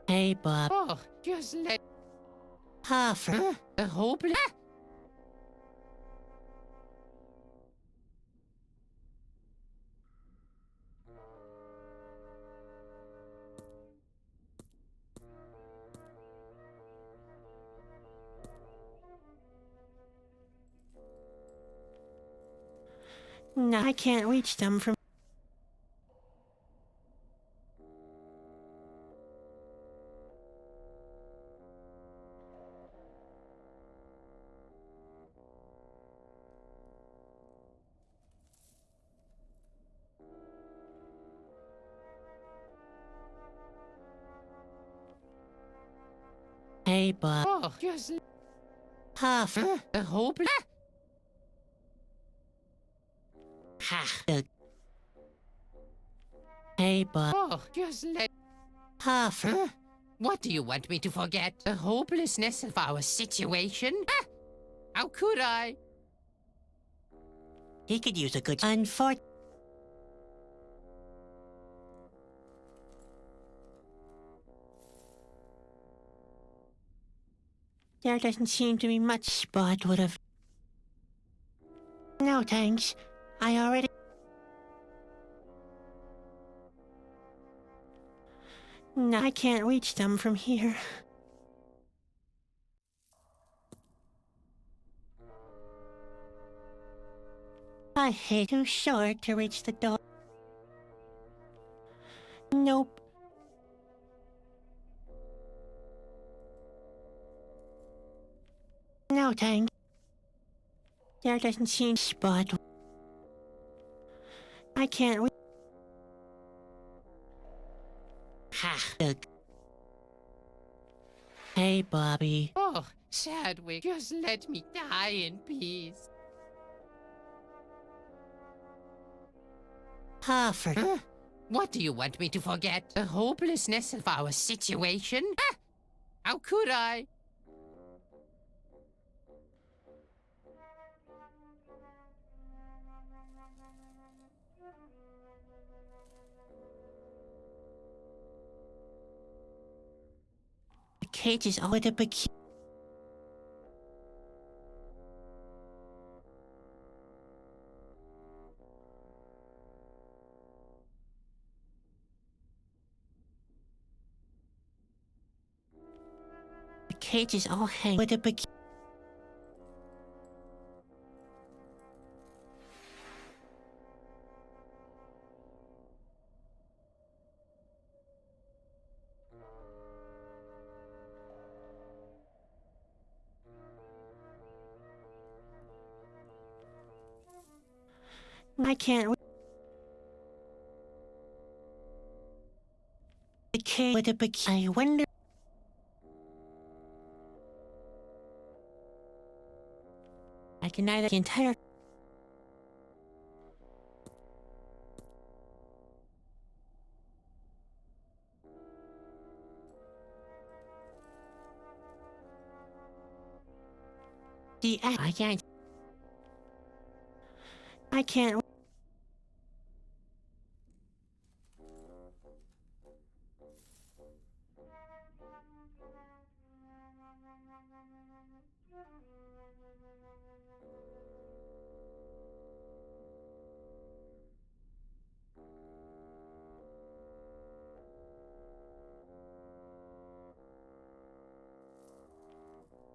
Hey, Bob. Oh, just let Huff. the hopeless. No, I can't reach them from. Hey, Bob. Oh, just Huff. the hopeless. Ha. Hey, Bob. Oh, just let. Huff. What do you want me to forget? The hopelessness of our situation? How could I? He could use a good. There doesn't seem to be much Spot would have. No thanks. I already. No, I can't reach them from here. I hate too short to reach the door. Nope. No thanks. There doesn't seem Spot. I can't reach. Ha! Ugh. Hey, Bobby. Oh, Chadwick, just let me die in peace. Harford. Huh? What do you want me to forget? The hopelessness of our situation? Ah! How could I? The cage is over the big. The cage is all hanging with a big. I can't. The cage with a big. I wonder. I can either the entire. I can't. I can't.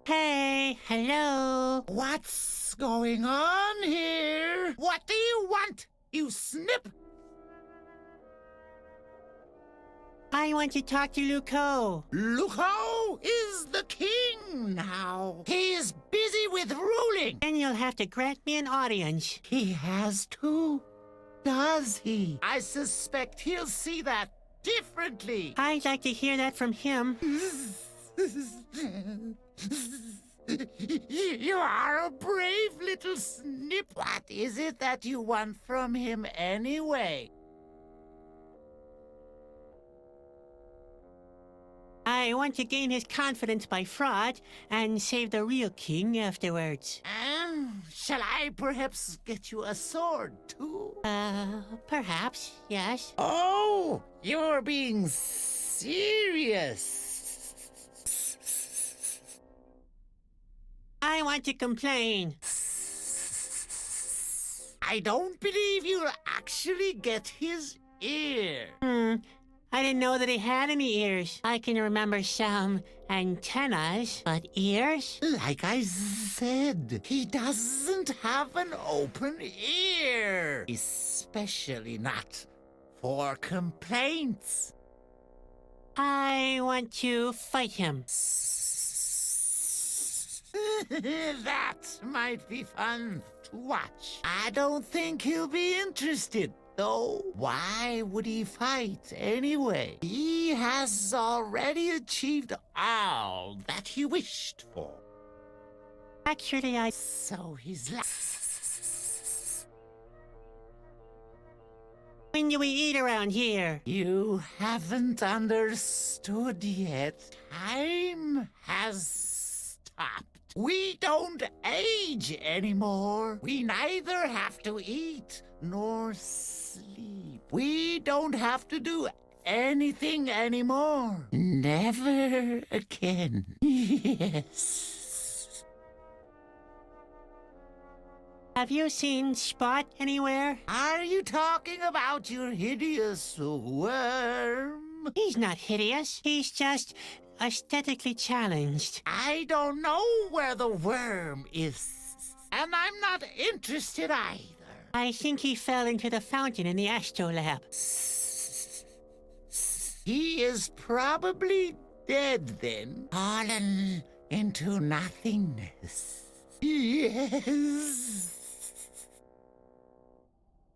Hey, hello. What's going on here? What do you want, you snip? I want to talk to Luco. Luco is the king now. He is busy with ruling. Then you'll have to grant me an audience. He has to, does he? I suspect he'll see that differently. I'd like to hear that from him. You are a brave little snip. What is it that you want from him anyway? I want to gain his confidence by fraud and save the real king afterwards. Shall I perhaps get you a sword, too? Perhaps, yes. Oh, you're being serious. I want to complain. I don't believe you'll actually get his ear. I didn't know that he had any ears. I can remember some antennas, but ears? Like I said, he doesn't have an open ear. Especially not for complaints. I want to fight him. That might be fun to watch. I don't think he'll be interested, though. Why would he fight anyway? He has already achieved all that he wished for. Actually, So he's When do we eat around here? You haven't understood yet. Time has stopped. We don't age anymore. We neither have to eat nor sleep. We don't have to do anything anymore. Never again. Yes. Have you seen Spot anywhere? Are you talking about your hideous worm? He's not hideous. He's just aesthetically challenged. I don't know where the worm is. And I'm not interested either. I think he fell into the fountain in the astrolab. He is probably dead then. Fallen into nothingness. Yes.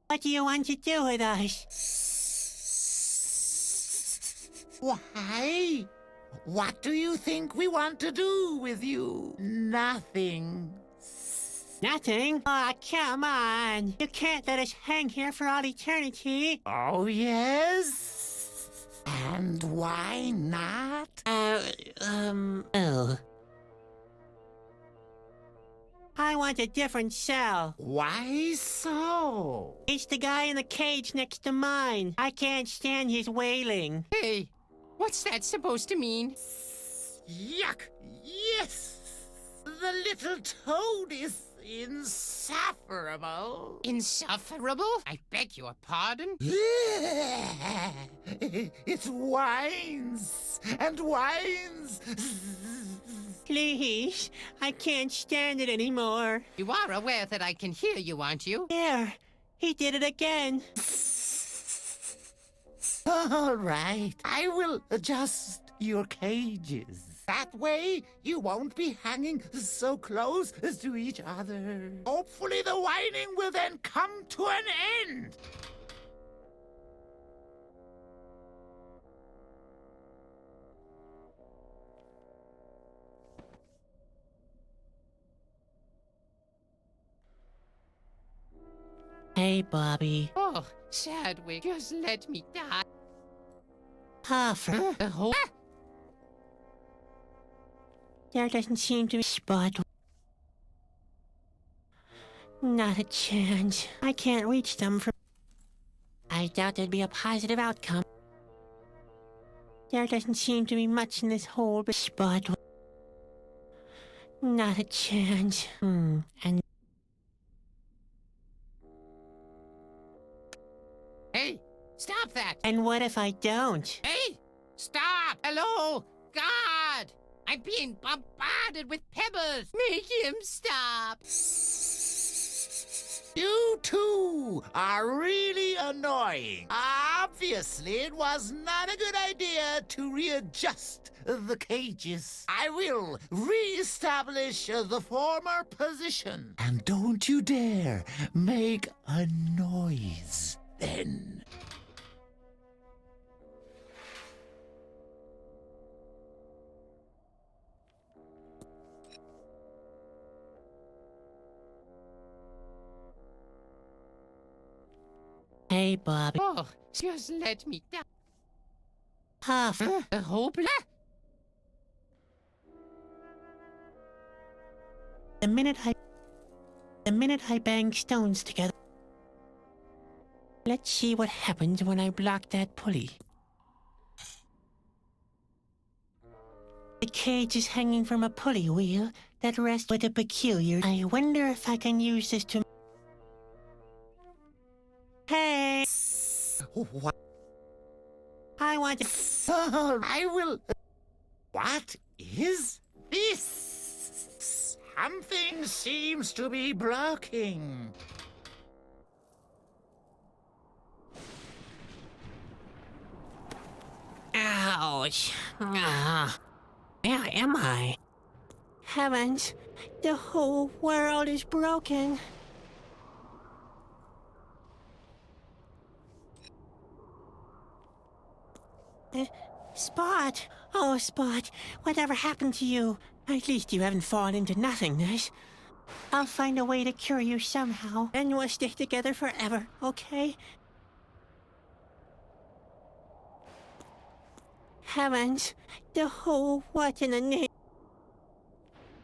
What do you want to do with us? Why? What do you think we want to do with you? Nothing. Nothing? Aw, come on. You can't let us hang here for all eternity. Oh, yes? And why not? Oh. I want a different cell. Why so? It's the guy in the cage next to mine. I can't stand his wailing. Hey, what's that supposed to mean? Yuck! Yes! The little toad is insufferable. Insufferable? I beg your pardon? It whines and whines. Please, I can't stand it anymore. You are aware that I can hear you, aren't you? There, he did it again. All right, I will adjust your cages. That way, you won't be hanging so close to each other. Hopefully, the whining will then come to an end. Hey, Bobby. Oh, Chadwick, just let me die. Hoffer, The whole... there doesn't seem to be a spot. Not a chance. I can't reach them from... I doubt there'd be a positive outcome. There doesn't seem to be much in this whole spot. Not a chance. And... Hey, stop that! And what if I don't? Hey, stop! Hello? God! I'm being bombarded with pebbles! Make him stop! You two are really annoying. Obviously, it was not a good idea to readjust the cages. I will re-establish the former position. And don't you dare make a noise then. Hey, Bobby. Oh, just let me die. Hoffer. The whole The minute I bang stones together. Let's see what happens when I block that pulley. The cage is hanging from a pulley wheel that rests with a peculiar... I wonder if I can use this to... Hey! What? I want to... I will... What is this? Something seems to be blocking. Ouch. Where am I? Heavens, the whole world is broken. Spot! Oh, Spot, whatever happened to you? At least you haven't fallen into nothingness. I'll find a way to cure you somehow, and we'll stay together forever, okay? Heavens, the whole what in the name?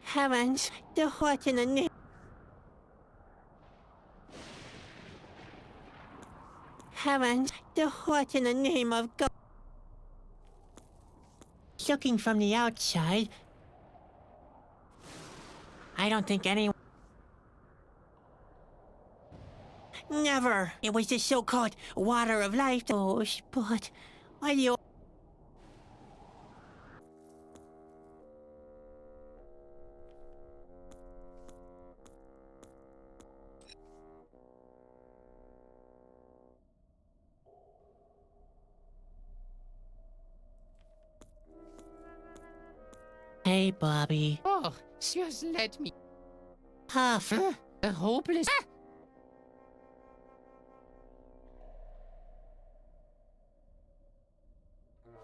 Heavens, the what in the name? Heavens, the what in the name of God? Looking from the outside, I don't think anyone... Never! It was the so-called water of life. Oh, but why do you... Hey, Bobby. Oh, just let me. Huff. Huh? A hopeless. Ah!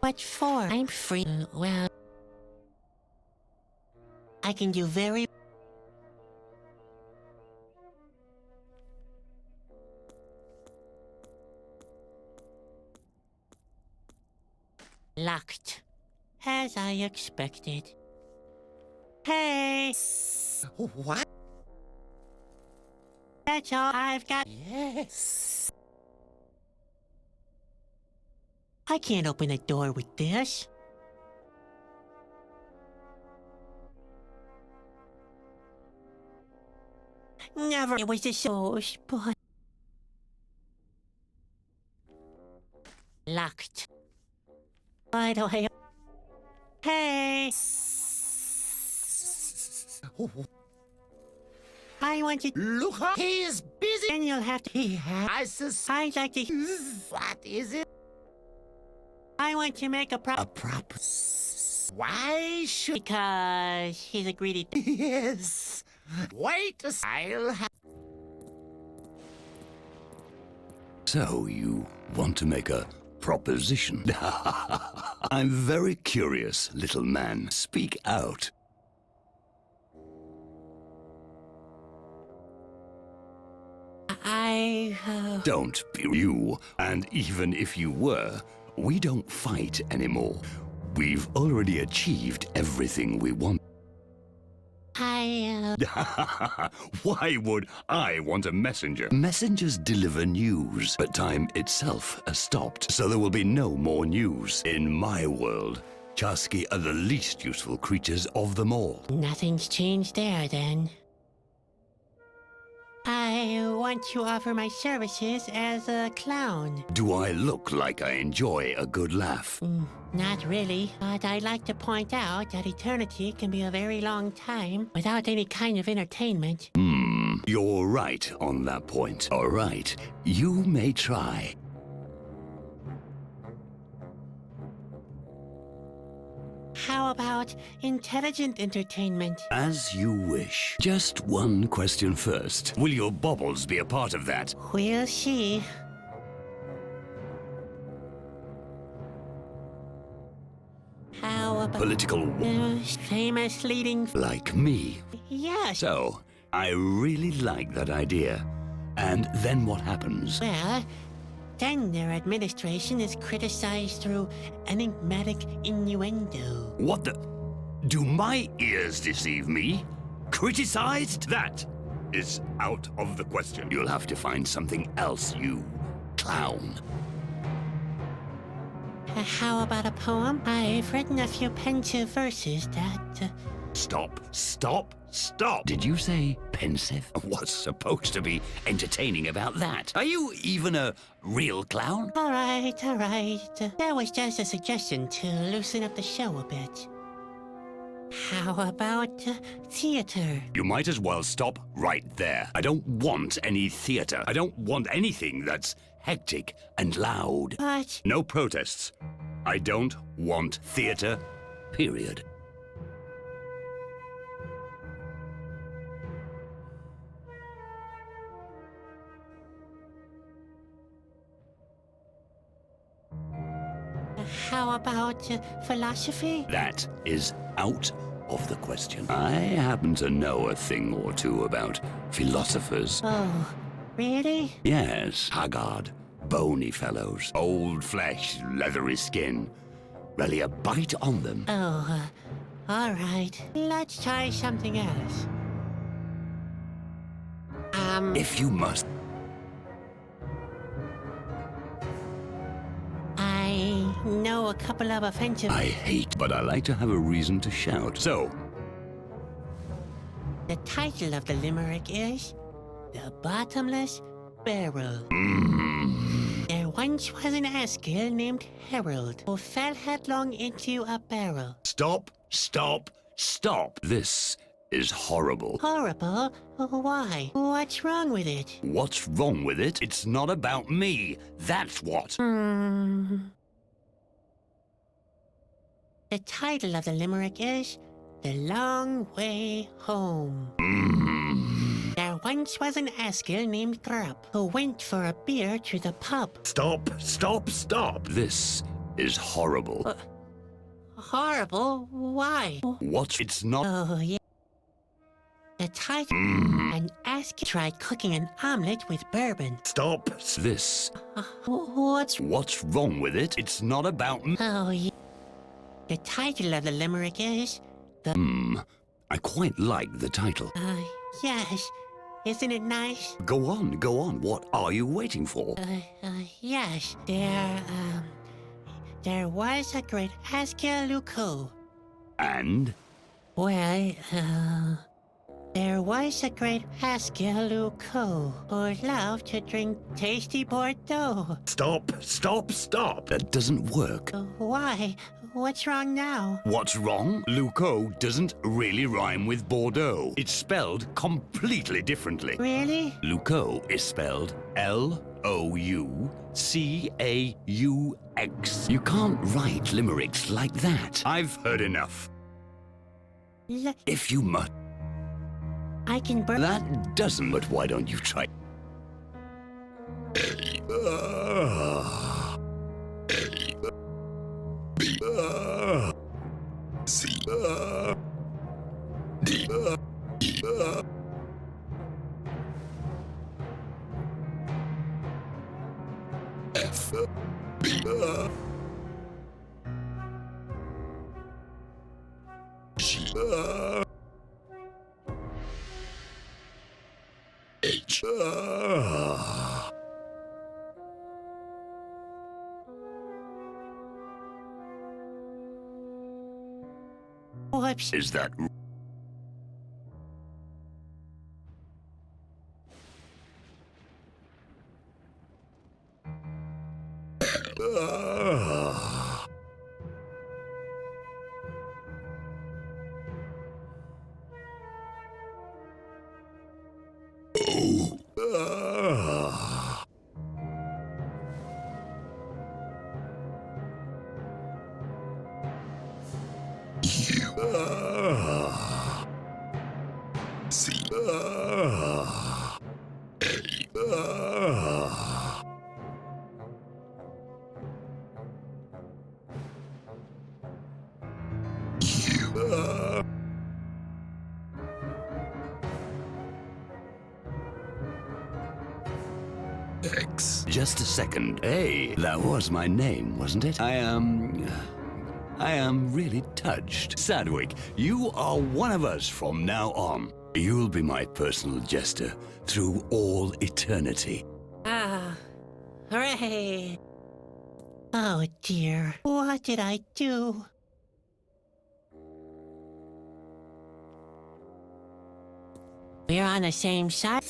What for? I'm free. Well... I can do very... Locked. As I expected. Hey! What? That's all I've got. Yes. I can't open a door with this. Never. It was just so but locked. Why do I... Hey! I want to... Look up. He is busy. Then you'll have to... He has... I'd like to... What is it? I want to make a A prop. Why should... Because he's a greedy... Yes. Wait a... I'll have... So you want to make a proposition? I'm very curious, little man. Speak out. Don't be you. And even if you were, we don't fight anymore. We've already achieved everything we want. Why would I want a messenger? Messengers deliver news, but time itself has stopped, so there will be no more news. In my world, Chasqui are the least useful creatures of them all. Nothing's changed there, then. I want to offer my services as a clown. Do I look like I enjoy a good laugh? Not really, but I'd like to point out that eternity can be a very long time without any kind of entertainment. You're right on that point. All right, you may try. How about intelligent entertainment? As you wish. Just one question first. Will your baubles be a part of that? We'll see. How about... Political famous leading... like me. Yes. So, I really like that idea. And then what happens? Well, then their administration is criticized through enigmatic innuendo. What the... Do my ears deceive me? Criticized? That is out of the question. You'll have to find something else, you clown. How about a poem? I've written a few pensive verses that... Stop, stop, stop! Did you say pensive? What's supposed to be entertaining about that? Are you even a real clown? All right, all right. That was just a suggestion to loosen up the show a bit. How about theater? You might as well stop right there. I don't want any theater. I don't want anything that's hectic and loud. But... No protests. I don't want theater, period. How about philosophy? That is out of the question. I happen to know a thing or two about philosophers. Oh, really? Yes, haggard, bony fellows, old flesh, leathery skin. Really a bite on them. Oh, all right. Let's try something else. If you must. I know a couple of offensive... I hate, but I like to have a reason to shout. So, The title of the limerick is The Bottomless Barrel. There once was an Asgill named Harold who fell headlong into a barrel. stop, stop, stop. This is horrible. Horrible? Why? What's wrong with it? What's wrong with it? It's not about me. That's what. The title of the limerick is The Long Way Home. There once was an Asgill named Grubb who went for a beer to the pub. Stop, stop, stop. This is horrible. Horrible? Why? What? It's not. Oh, yeah. The title... An Asgill tried cooking an omelet with bourbon. Stop. This. What's wrong with it? It's not about me. Oh, yeah. The title of the limerick is I quite like the title. Yes. Isn't it nice? Go on, go on. What are you waiting for? Yes. There was a great Asgill Luco. And? Well, there was a great Asgill Luco who loved to drink tasty Bordeaux. Stop, stop, stop. That doesn't work. Why? What's wrong now? What's wrong? Luco doesn't really rhyme with Bordeaux. It's spelled completely differently. Really? Luco is spelled L-O-U-C-A-U-X. You can't write limericks like that. I've heard enough. If you must. I can burn... That doesn't, but why don't you try? C D F B G H Whoops. Is that C X. Just a second. Hey, that was my name, wasn't it? I am really touched. Sadwick, you are one of us from now on. You'll be my personal jester through all eternity. Hooray! Oh dear, what did I do? We're on the same side.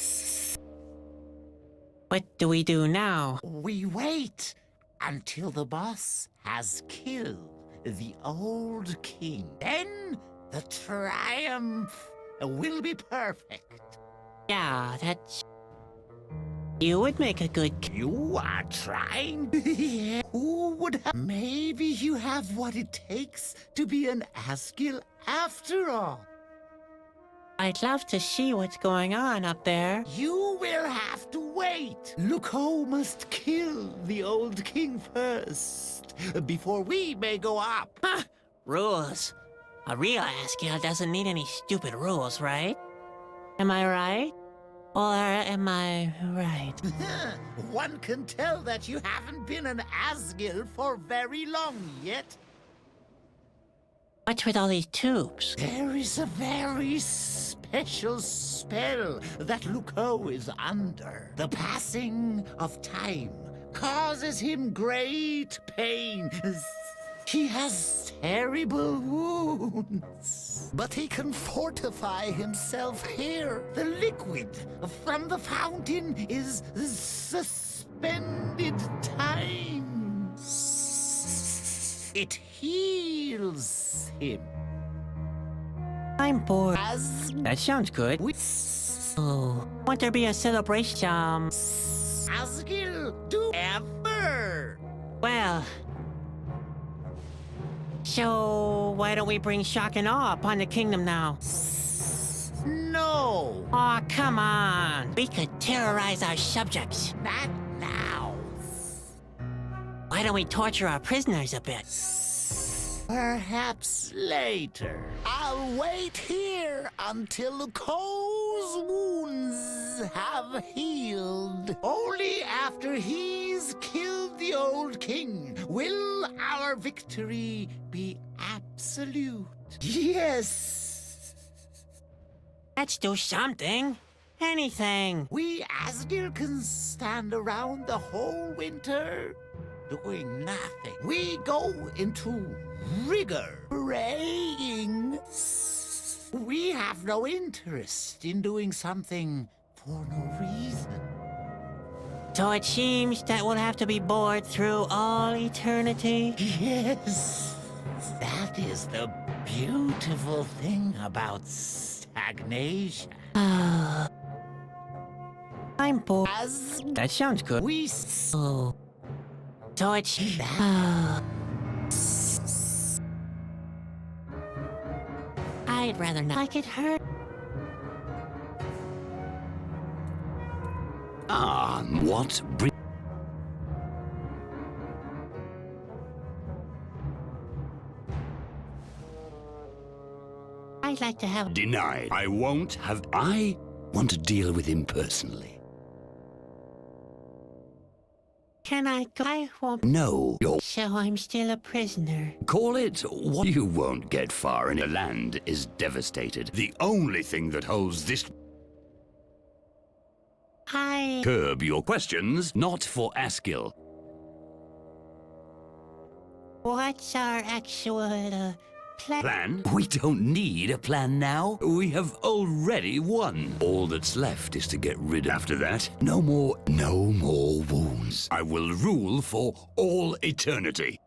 What do we do now? We wait until the boss has killed the old king. Then the triumph will be perfect. Yeah, that's... You would make a good... You are trying? Who would have... Maybe you have what it takes to be an Asgill after all. I'd love to see what's going on up there. You will have to wait. Luco must kill the old king first, before we may go up. Huh? Rules. A real Asgill doesn't need any stupid rules, right? Am I right? Or am I right? One can tell that you haven't been an Asgill for very long yet. What's with all these tubes? There is a very special spell that Luco is under. The passing of time causes him great pain. He has terrible wounds, but he can fortify himself here. The liquid from the fountain is suspended time. It heals him. I'm bored. As That sounds good. we Oh, won't there be a celebration? Asgil do ever. Well. So, why don't we bring shock and awe upon the kingdom now? No, Aw, come on. We could terrorize our subjects. not now. Why don't we torture our prisoners a bit? Perhaps later. I'll wait here until Ko's wounds have healed. Only after he's killed the old king will our victory be absolute. Yes. Let's do something. Anything. We Asgir can stand around the whole winter doing nothing. We go into rigor, praying. We have no interest in doing something for no reason. So it seems that we'll have to be bored through all eternity. Yes, that is the beautiful thing about stagnation. I'm bored. As That sounds good. we Oh. So it's... I'd rather not. Like it hurt. Ah, what? I'd like to have... Denied. I won't have. I want to deal with him personally. Can I go? I won't... No, you're. So I'm still a prisoner. Call it what you won't get far, and the land is devastated. The only thing that holds this. Curb your questions, not for Asgil. What's our actual, plan? Plan? We don't need a plan now. We have already won. All that's left is to get rid of. After that, no more wounds. I will rule for all eternity.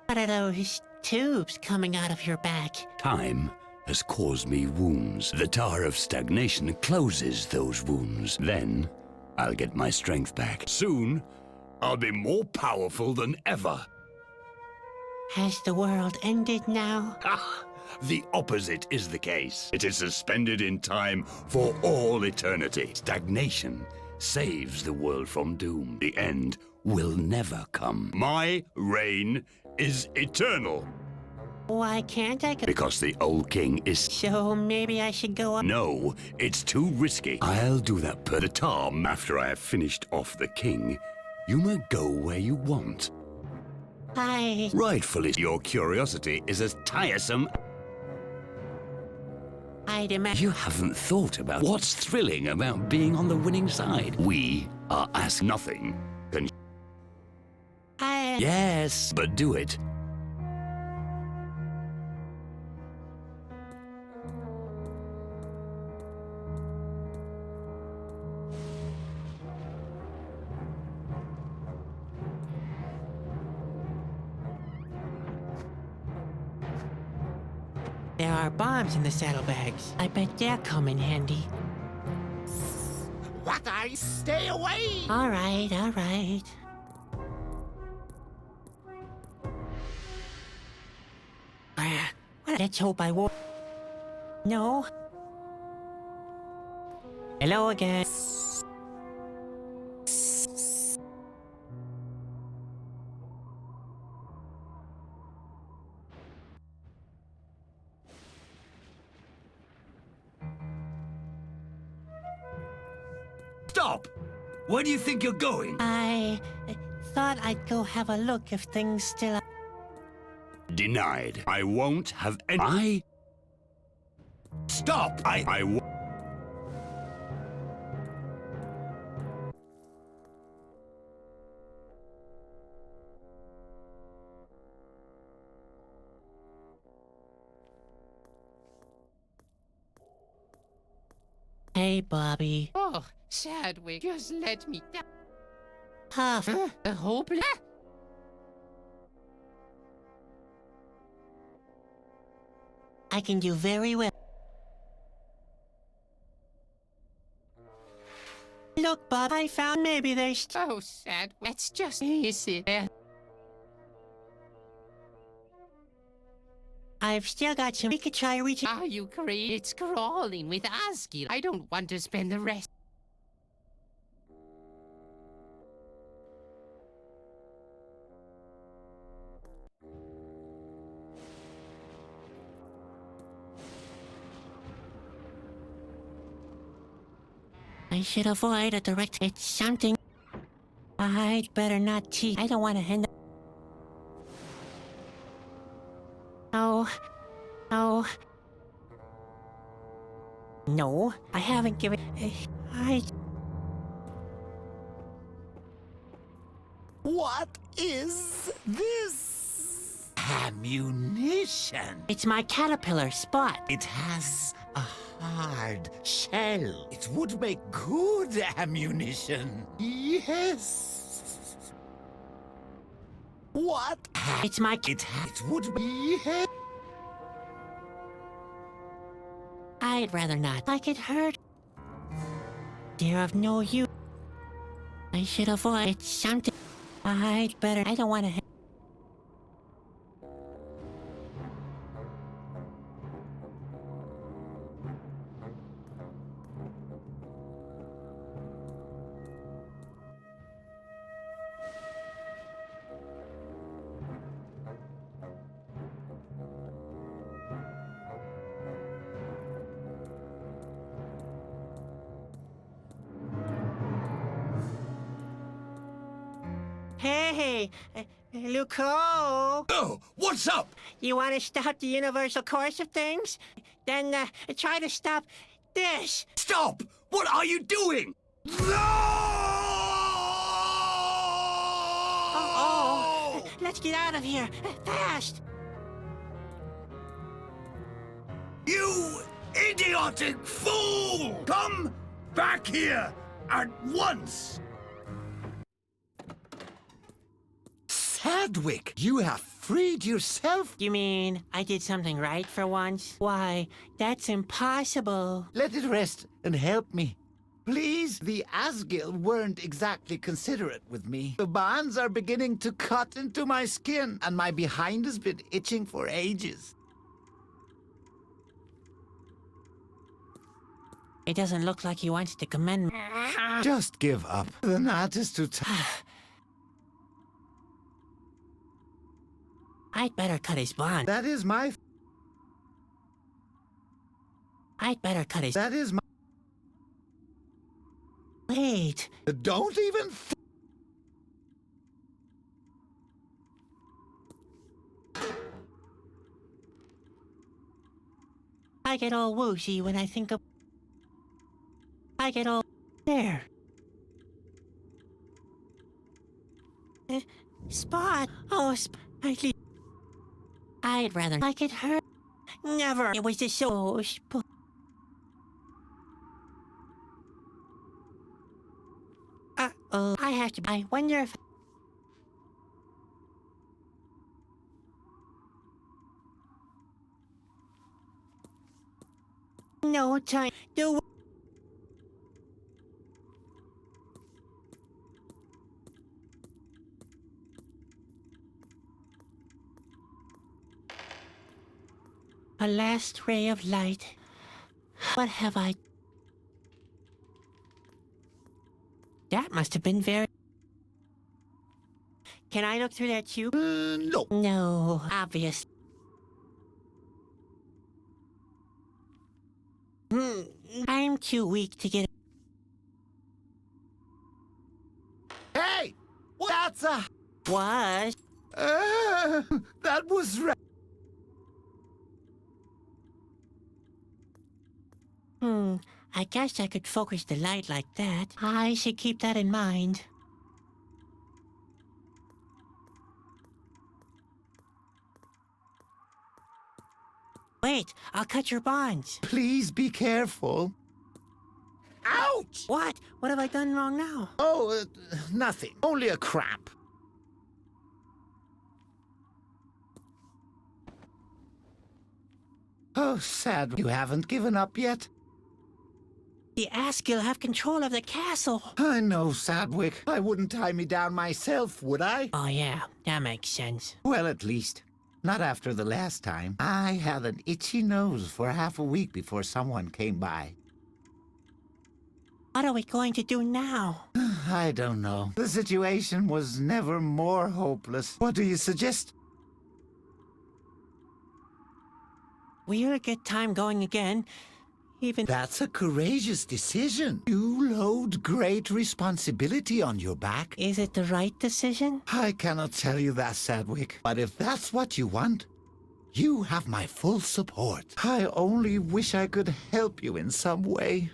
What are those tubes coming out of your back? Time has caused me wounds. The tar of stagnation closes those wounds. Then, I'll get my strength back. Soon, I'll be more powerful than ever. Has the world ended now? Ah, the opposite is the case. It is suspended in time for all eternity. Stagnation saves the world from doom. The end will never come. My reign is eternal. Why can't I go? Because the old king is... So maybe I should go up. No, it's too risky. I'll do that per the time. After I have finished off the king, you may go where you want. Rightfully, your curiosity is as tiresome. I'd imagine. You haven't thought about what's thrilling about being on the winning side. We are asked nothing. Can... Yes, but do it. There are bombs in the saddlebags. I bet they'll come in handy. What? I stay away. All right, all right. Let's hope I won't. No. Hello again. Stop! Where do you think you're going? I thought I'd go have a look if things still are. Denied. I won't have any... Stop! I won't... Hey, Bobby. Oh, Sadwick, just let me down. Huff. A hopeless. I can do very well. Look, Bob, I found maybe there's... Oh, Sad. Let's just easy there. I've still got some... We could try reaching... Are you crazy? It's crawling with Asgil. I don't want to spend the rest. I should avoid a direct... It's something... I'd better not teach. I don't want to end up... Oh. Oh. No, I haven't given... I... What is this? Ammunition. It's my caterpillar, Spot. It has a hard shell. It would make good ammunition. Yes. What? It's my... It would be... I'd rather not. Like it hurt. They're of no use. I should avoid... It's something... I'd better... I don't want to... Hey, Luco! Oh, what's up? You want to stop the universal course of things? Then try to stop this. Stop! What are you doing? No! Oh, let's get out of here fast. You idiotic fool! Come back here at once! Sadwick, you have freed yourself. You mean I did something right for once? Why, that's impossible. Let it rest and help me. Please, the Asgil weren't exactly considerate with me. The bonds are beginning to cut into my skin, and my behind has been itching for ages. It doesn't look like he wants to commend me. Just give up. The knot is too tight. I'd better cut his bond. That is my... I'd better cut his... That is my... Wait. Don't even... I get all woozy when I think of... I get all... There. Spot. Oh, I'd rather... Like it hurt. Never. It was just so... Uh-oh. I have to... I wonder if... No time. Do... A last ray of light. What have I... That must have been very... Can I look through that tube? No. No, obvious. I'm too weak to get... Hey! That's a... Was? That was right. I guess I could focus the light like that. I should keep that in mind. Wait, I'll cut your bonds. Please be careful. Ouch! What? What have I done wrong now? Oh, nothing. Only a cramp. Oh, sad. You haven't given up yet? The Asgil have control of the castle. I know, Sadwick. I wouldn't tie me down myself, would I? Oh, yeah, that makes sense. Well, at least. Not after the last time. I had an itchy nose for half a week before someone came by. What are we going to do now? I don't know. The situation was never more hopeless. What do you suggest? We'll get time going again. Even That's a courageous decision. You load great responsibility on your back. is it the right decision? I cannot tell you that, Sadwick. But if that's what you want, you have my full support. I only wish I could help you in some way.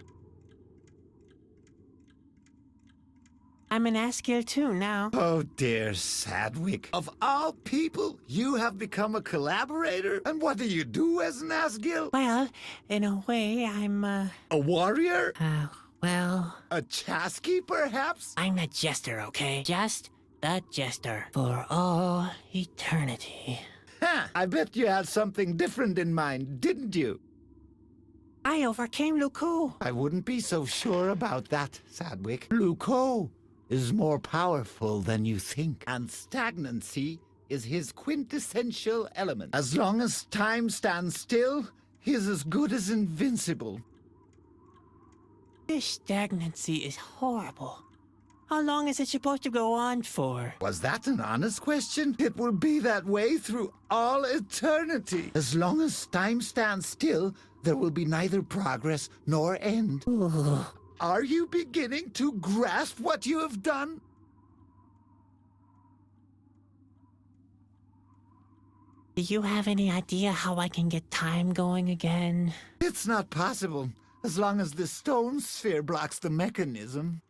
I'm an Asgil too now. Oh, dear Sadwick. Of all people, you have become a collaborator? And what do you do as an Asgil? Well, in a way, I'm, A warrior? well, A chasky, perhaps? I'm a jester, okay? Just the jester. For all eternity. Ha! I bet you had something different in mind, didn't you? I overcame Luko. I wouldn't be so sure about that, Sadwick. Luko is more powerful than you think, and stagnancy is his quintessential element. As long as time stands still, he's as good as invincible. This stagnancy is horrible. How long is it supposed to go on for? Was that an honest question? It will be that way through all eternity. As long as time stands still, there will be neither progress nor end. Are you beginning to grasp what you have done? Do you have any idea how I can get time going again? It's not possible, as long as the stone sphere blocks the mechanism.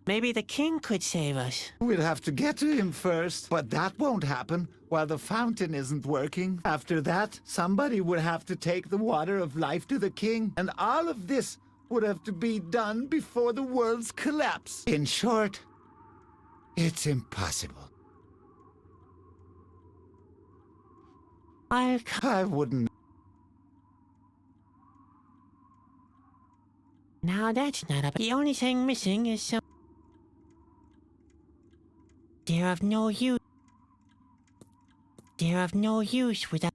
Maybe the king could save us. We'll have to get to him first, but that won't happen while the fountain isn't working. After that, somebody would have to take the water of life to the king, and all of this would have to be done before the world's collapse. In short, it's impossible. I wouldn't. Now that's not a... The only thing missing is some... They're of no use. They're of no use without...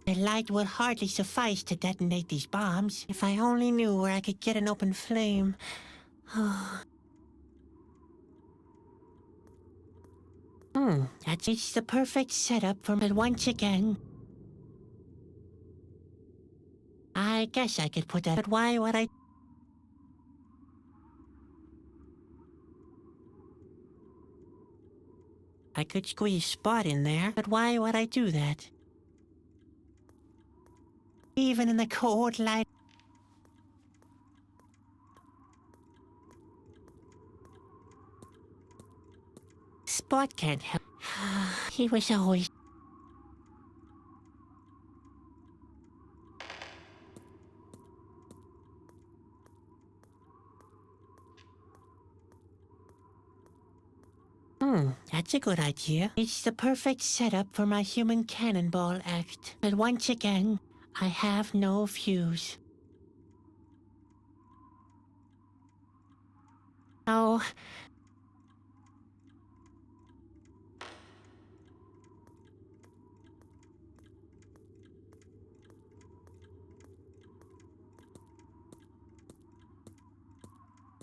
The light would hardly suffice to detonate these bombs. If I only knew where I could get an open flame. It's the perfect setup for me once again. I guess I could put that, but why would I? I could squeeze Spot in there, but why would I do that? Even in the cold light. Spot can't help. He was always... That's a good idea. It's the perfect setup for my human cannonball act. But once again, I have no fuse. Oh...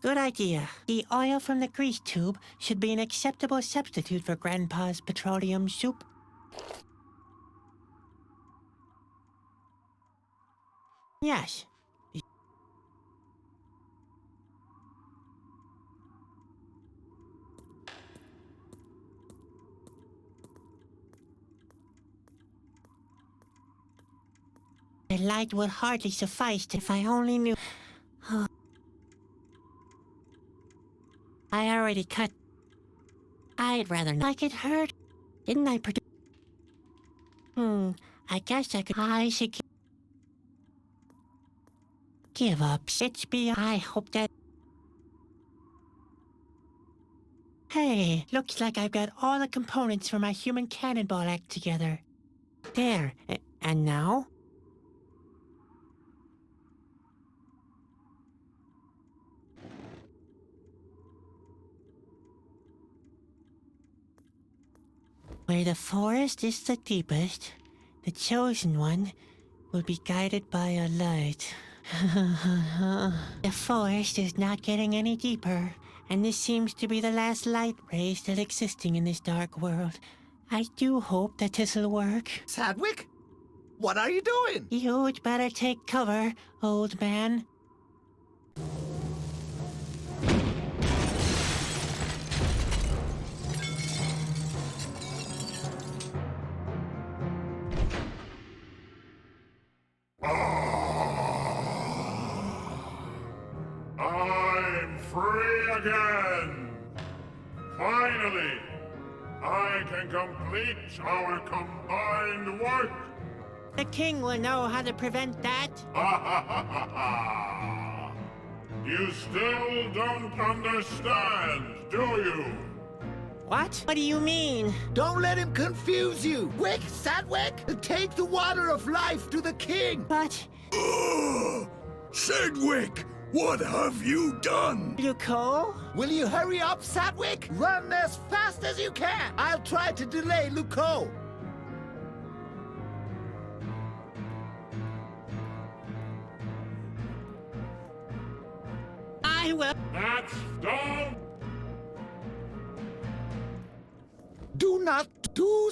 Good idea. The oil from the grease tube should be an acceptable substitute for Grandpa's petroleum soup. Yes. The light would hardly suffice if I only knew... I I'd rather not. Like it hurt. Didn't I produce? I guess I should give up. It's beyond. I hope that. Hey, looks like I've got all the components for my human cannonball act together. There. And now? Where the forest is the deepest, the chosen one will be guided by a light. The forest is not getting any deeper, and this seems to be the last light ray still existing in this dark world. I do hope that this'll work. Sadwick? What are you doing? You'd better take cover, old man. I'm free again! Finally! I can complete our combined work! The king will know how to prevent that. You still don't understand, do you? What? What do you mean? Don't let him confuse you. Wick, Sadwick, take the water of life to the king. But, Sedgwick, what have you done? Luco? Will you hurry up, Sadwick? Run as fast as you can. I'll try to delay Luco. I will. That's done! Do not do...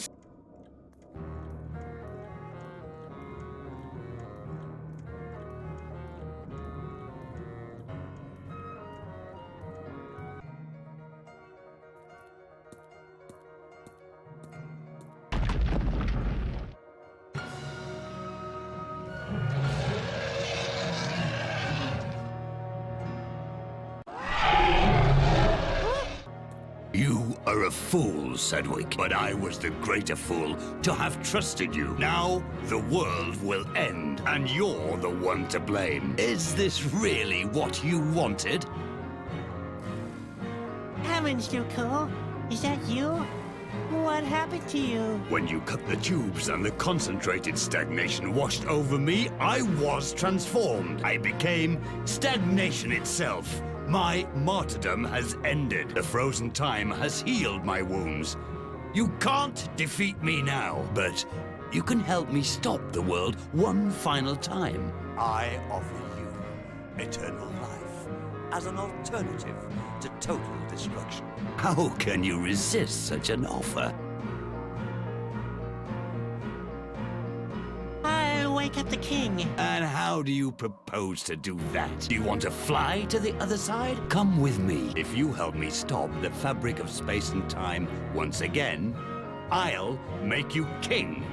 You are a fool, Sedgwick, but I was the greater fool to have trusted you. Now, the world will end, and you're the one to blame. Is this really what you wanted? Heavens, Luco. Is that you? What happened to you? When you cut the tubes and the concentrated stagnation washed over me, I was transformed. I became stagnation itself. My martyrdom has ended. The frozen time has healed my wounds. You can't defeat me now, but you can help me stop the world one final time. I offer you eternal life as an alternative to total destruction. How can you resist such an offer? I'll wake up the king. And how do you propose to do that? Do you want to fly to the other side? Come with me. If you help me stop the fabric of space and time once again, I'll make you king.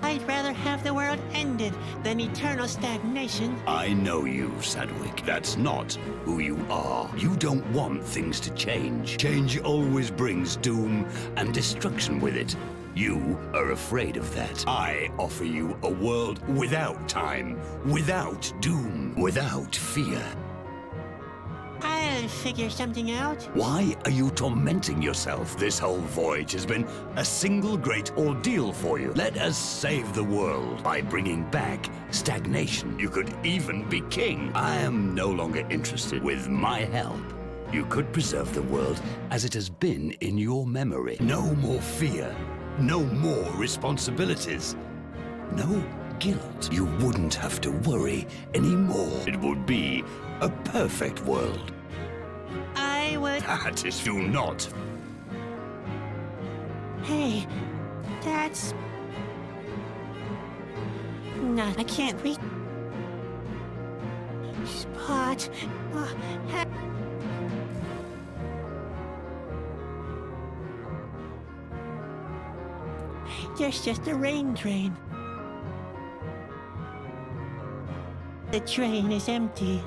I'd rather have the world ended than eternal stagnation. I know you, Sadwick. That's not who you are. You don't want things to change. Change always brings doom and destruction with it. You are afraid of that. I offer you a world without time, without doom, without fear. I'll figure something out. Why are you tormenting yourself? This whole voyage has been a single great ordeal for you. Let us save the world by bringing back stagnation. You could even be king. I am no longer interested. With my help, you could preserve the world as it has been in your memory. No more fear. No more responsibilities. No guilt. You wouldn't have to worry anymore. It would be a perfect world. I would... That is do not. Hey, that's... Not... I can't read... Spot... There's just a rain drain. The drain is empty.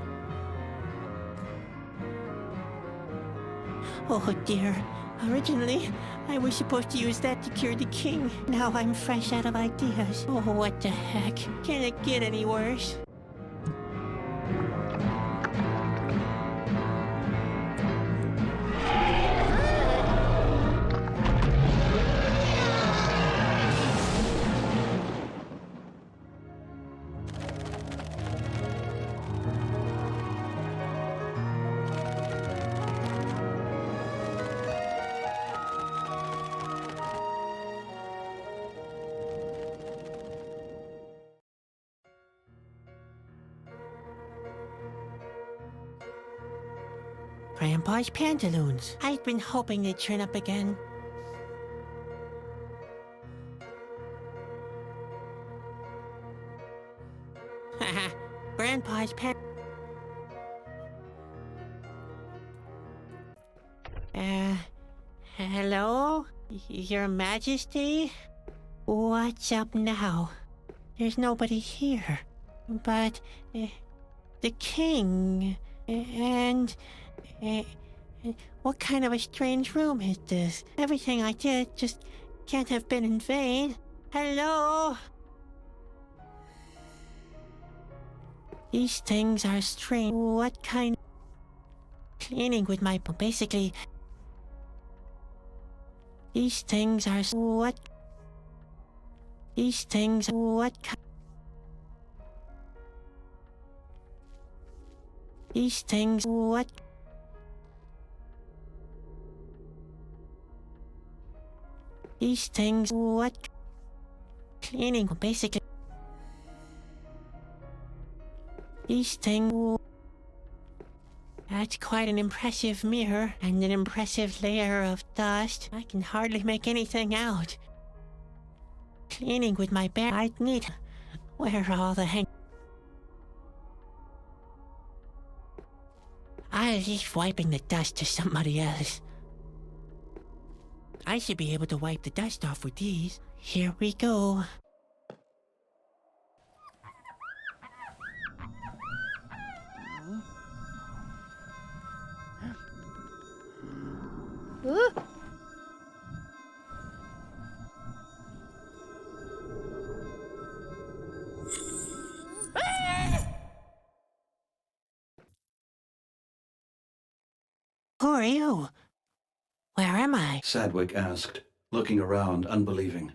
Oh dear. Originally, I was supposed to use that to cure the king. Now I'm fresh out of ideas. Oh, what the heck? Can it get any worse? Grandpa's pantaloons. I've been hoping they'd turn up again. Haha, Grandpa's pant. Hello? Your Majesty? What's up now? There's nobody here. But, the king, and... what kind of a strange room is this? Everything I did just can't have been in vain. Hello? These things are strange. What kind? Cleaning with my... Basically... These things are... What? These things... What kind? These things... What? These things... What? Cleaning... Basically... These things... That's quite an impressive mirror, and an impressive layer of dust. I can hardly make anything out. Cleaning with my bare... I'd need... Where are all the hang... I'll leave wiping the dust to somebody else. I should be able to wipe the dust off with these. Here we go. Who are you? Where am I? Sadwick asked, looking around unbelieving.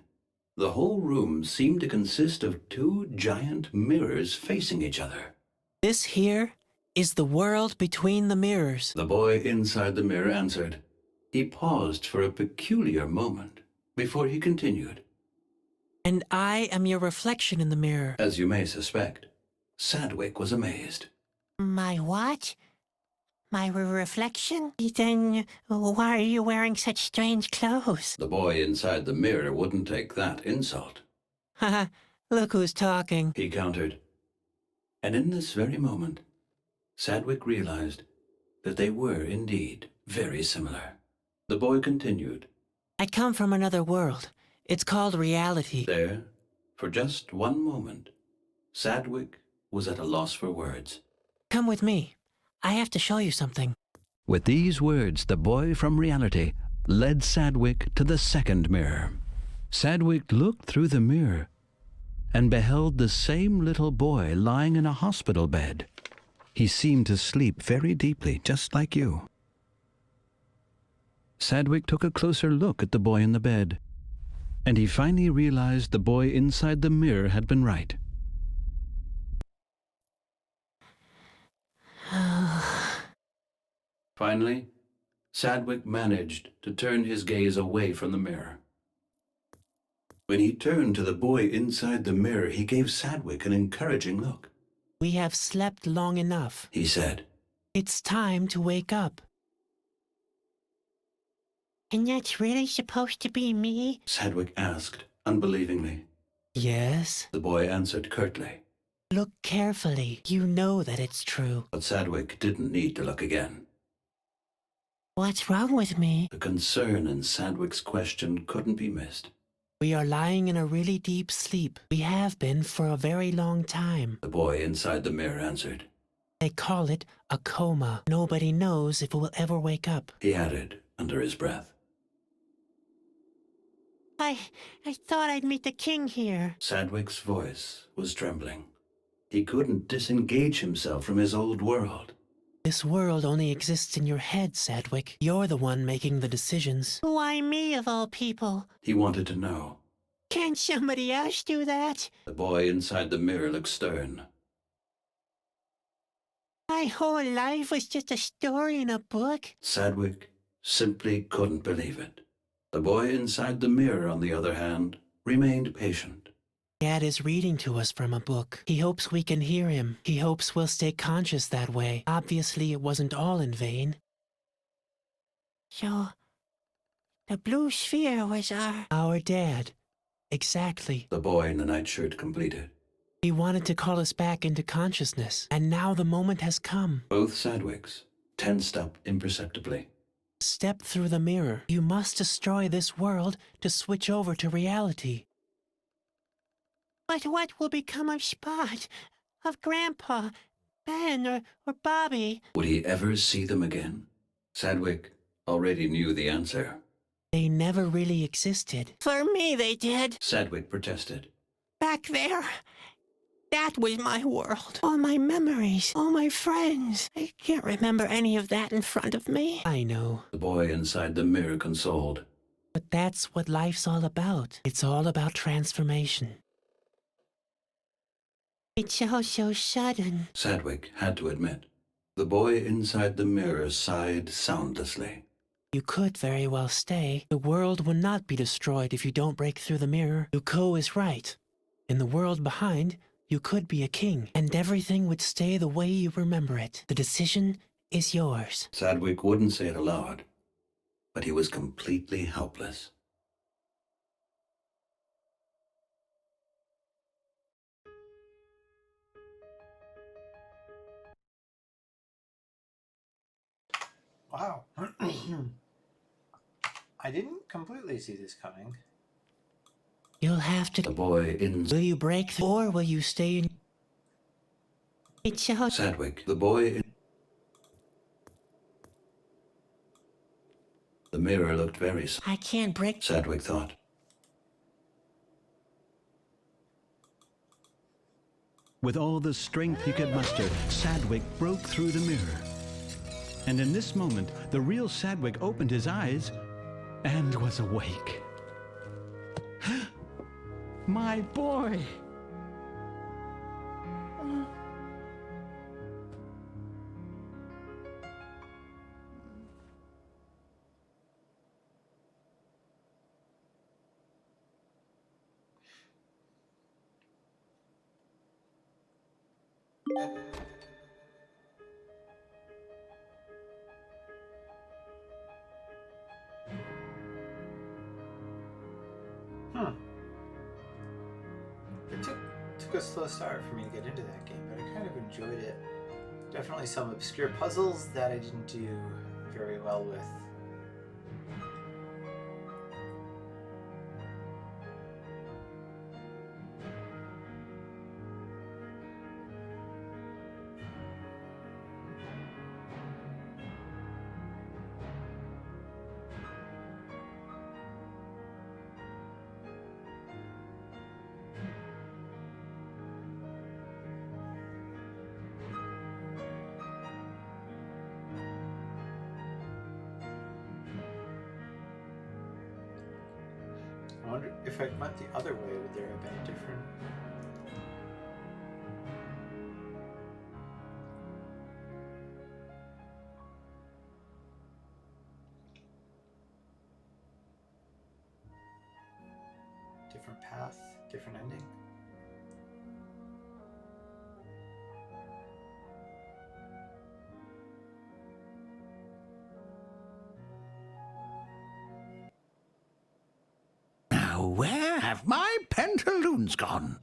The whole room seemed to consist of two giant mirrors facing each other. This here is the world between the mirrors. The boy inside the mirror answered. He paused for a peculiar moment before he continued. And I am your reflection in the mirror. As you may suspect, Sadwick was amazed. My what? My reflection? Then why are you wearing such strange clothes? The boy inside the mirror wouldn't take that insult. Haha, look who's talking. He countered. And in this very moment, Sadwick realized that they were indeed very similar. The boy continued. I come from another world. It's called reality. There, for just one moment, Sadwick was at a loss for words. Come with me. I have to show you something. With these words, the boy from reality led Sadwick to the second mirror. Sadwick looked through the mirror and beheld the same little boy lying in a hospital bed. He seemed to sleep very deeply, just like you. Sadwick took a closer look at the boy in the bed, and he finally realized the boy inside the mirror had been right. Finally, Sadwick managed to turn his gaze away from the mirror. When he turned to the boy inside the mirror, he gave Sadwick an encouraging look. We have slept long enough, He said. It's time to wake up. And that's really supposed to be me? Sadwick asked, unbelievingly. Yes. The boy answered curtly. Look carefully. You know that it's true. But Sadwick didn't need to look again. What's wrong with me? The concern in Sadwick's question couldn't be missed. We are lying in a really deep sleep. We have been for a very long time. The boy inside the mirror answered. They call it a coma. Nobody knows if it will ever wake up. He added under his breath. I thought I'd meet the king here. Sadwick's voice was trembling. He couldn't disengage himself from his old world. This world only exists in your head, Sadwick. You're the one making the decisions. Why me, of all people? He wanted to know. Can't somebody else do that? The boy inside the mirror looked stern. My whole life was just a story in a book. Sadwick simply couldn't believe it. The boy inside the mirror, on the other hand, remained patient. Dad is reading to us from a book. He hopes we can hear him. He hopes we'll stay conscious that way. Obviously, it wasn't all in vain. So, the blue sphere was our dad. Exactly. The boy in the nightshirt completed. He wanted to call us back into consciousness, and now the moment has come. Both Sadwicks tensed up imperceptibly. Step through the mirror. You must destroy this world to switch over to reality. But what will become of Spot, of Grandpa, Ben, or Bobby? Would he ever see them again? Sadwick already knew the answer. They never really existed. For me, they did. Sadwick protested. Back there, that was my world. All my memories, all my friends. I can't remember any of that in front of me. I know. The boy inside the mirror consoled. But that's what life's all about. It's all about transformation. It's all so sudden. Sadwick had to admit. The boy inside the mirror sighed soundlessly. You could very well stay. The world will not be destroyed if you don't break through the mirror. Yuko is right. In the world behind, you could be a king, and everything would stay the way you remember it. The decision is yours. Sadwick wouldn't say it aloud, but he was completely helpless. Wow. I didn't completely see this coming. You'll have to... The boy in... Will you break through, or will you stay in... It's all... Sadwick, the boy in... The mirror looked very... I can't break... Sadwick thought. With all the strength he could muster, Sadwick broke through the mirror. And in this moment, the real Sadwick opened his eyes and was awake. My boy! It took a slow start for me to get into that game, but I kind of enjoyed it. Definitely some obscure puzzles that I didn't do very well with. I wonder if I went the other way, would there have been a different... different path, different ending? Where have my pantaloons gone?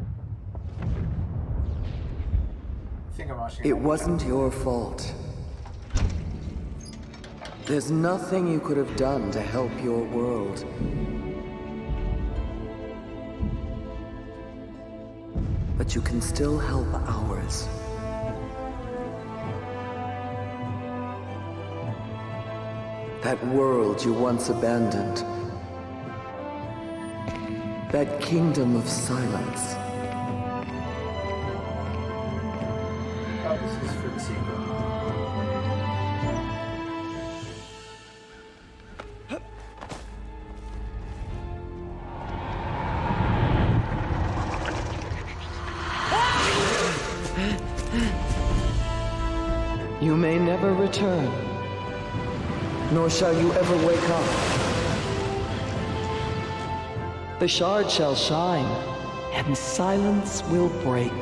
I think I'm watching It wasn't your fault. There's nothing you could have done to help your world. but you can still help ours. That world you once abandoned. That kingdom of silence. Oh, this is for the sequel. You may never return, nor shall you ever wake up. The shard shall shine, and silence will break.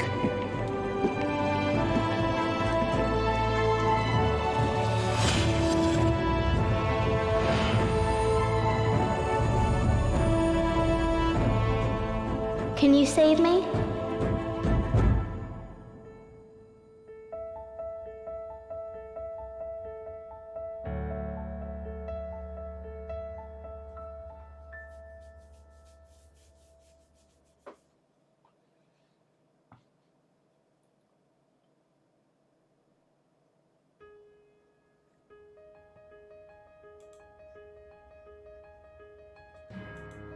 Can you save me?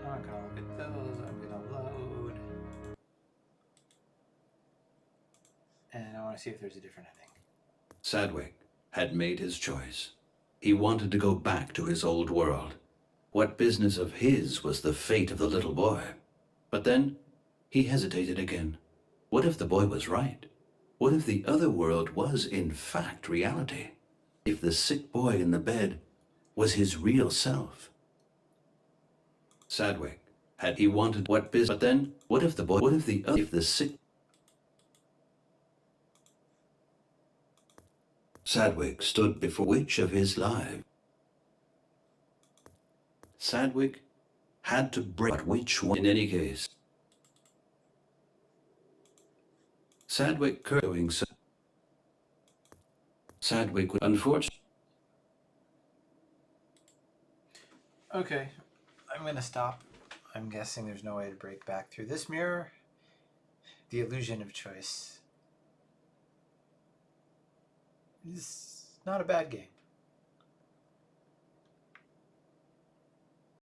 I'm gonna look at those. I'm gonna load. And I want to see if there's a different ending. Sadwick had made his choice. He wanted to go back to his old world. What business of his was the fate of the little boy? But then he hesitated again. What if the boy was right? What if the other world was in fact reality? If the sick boy in the bed was his real self? Sadwick had he wanted what business? But then what if the boy? What if the if the sick? Sadwick stood before which of his lives? Sadwick had to break, but which one? In any case, Sadwick doing so. Sadwick would unfortunately. Okay, I'm gonna stop. I'm guessing there's no way to break back through this mirror. The illusion of choice is not a bad game.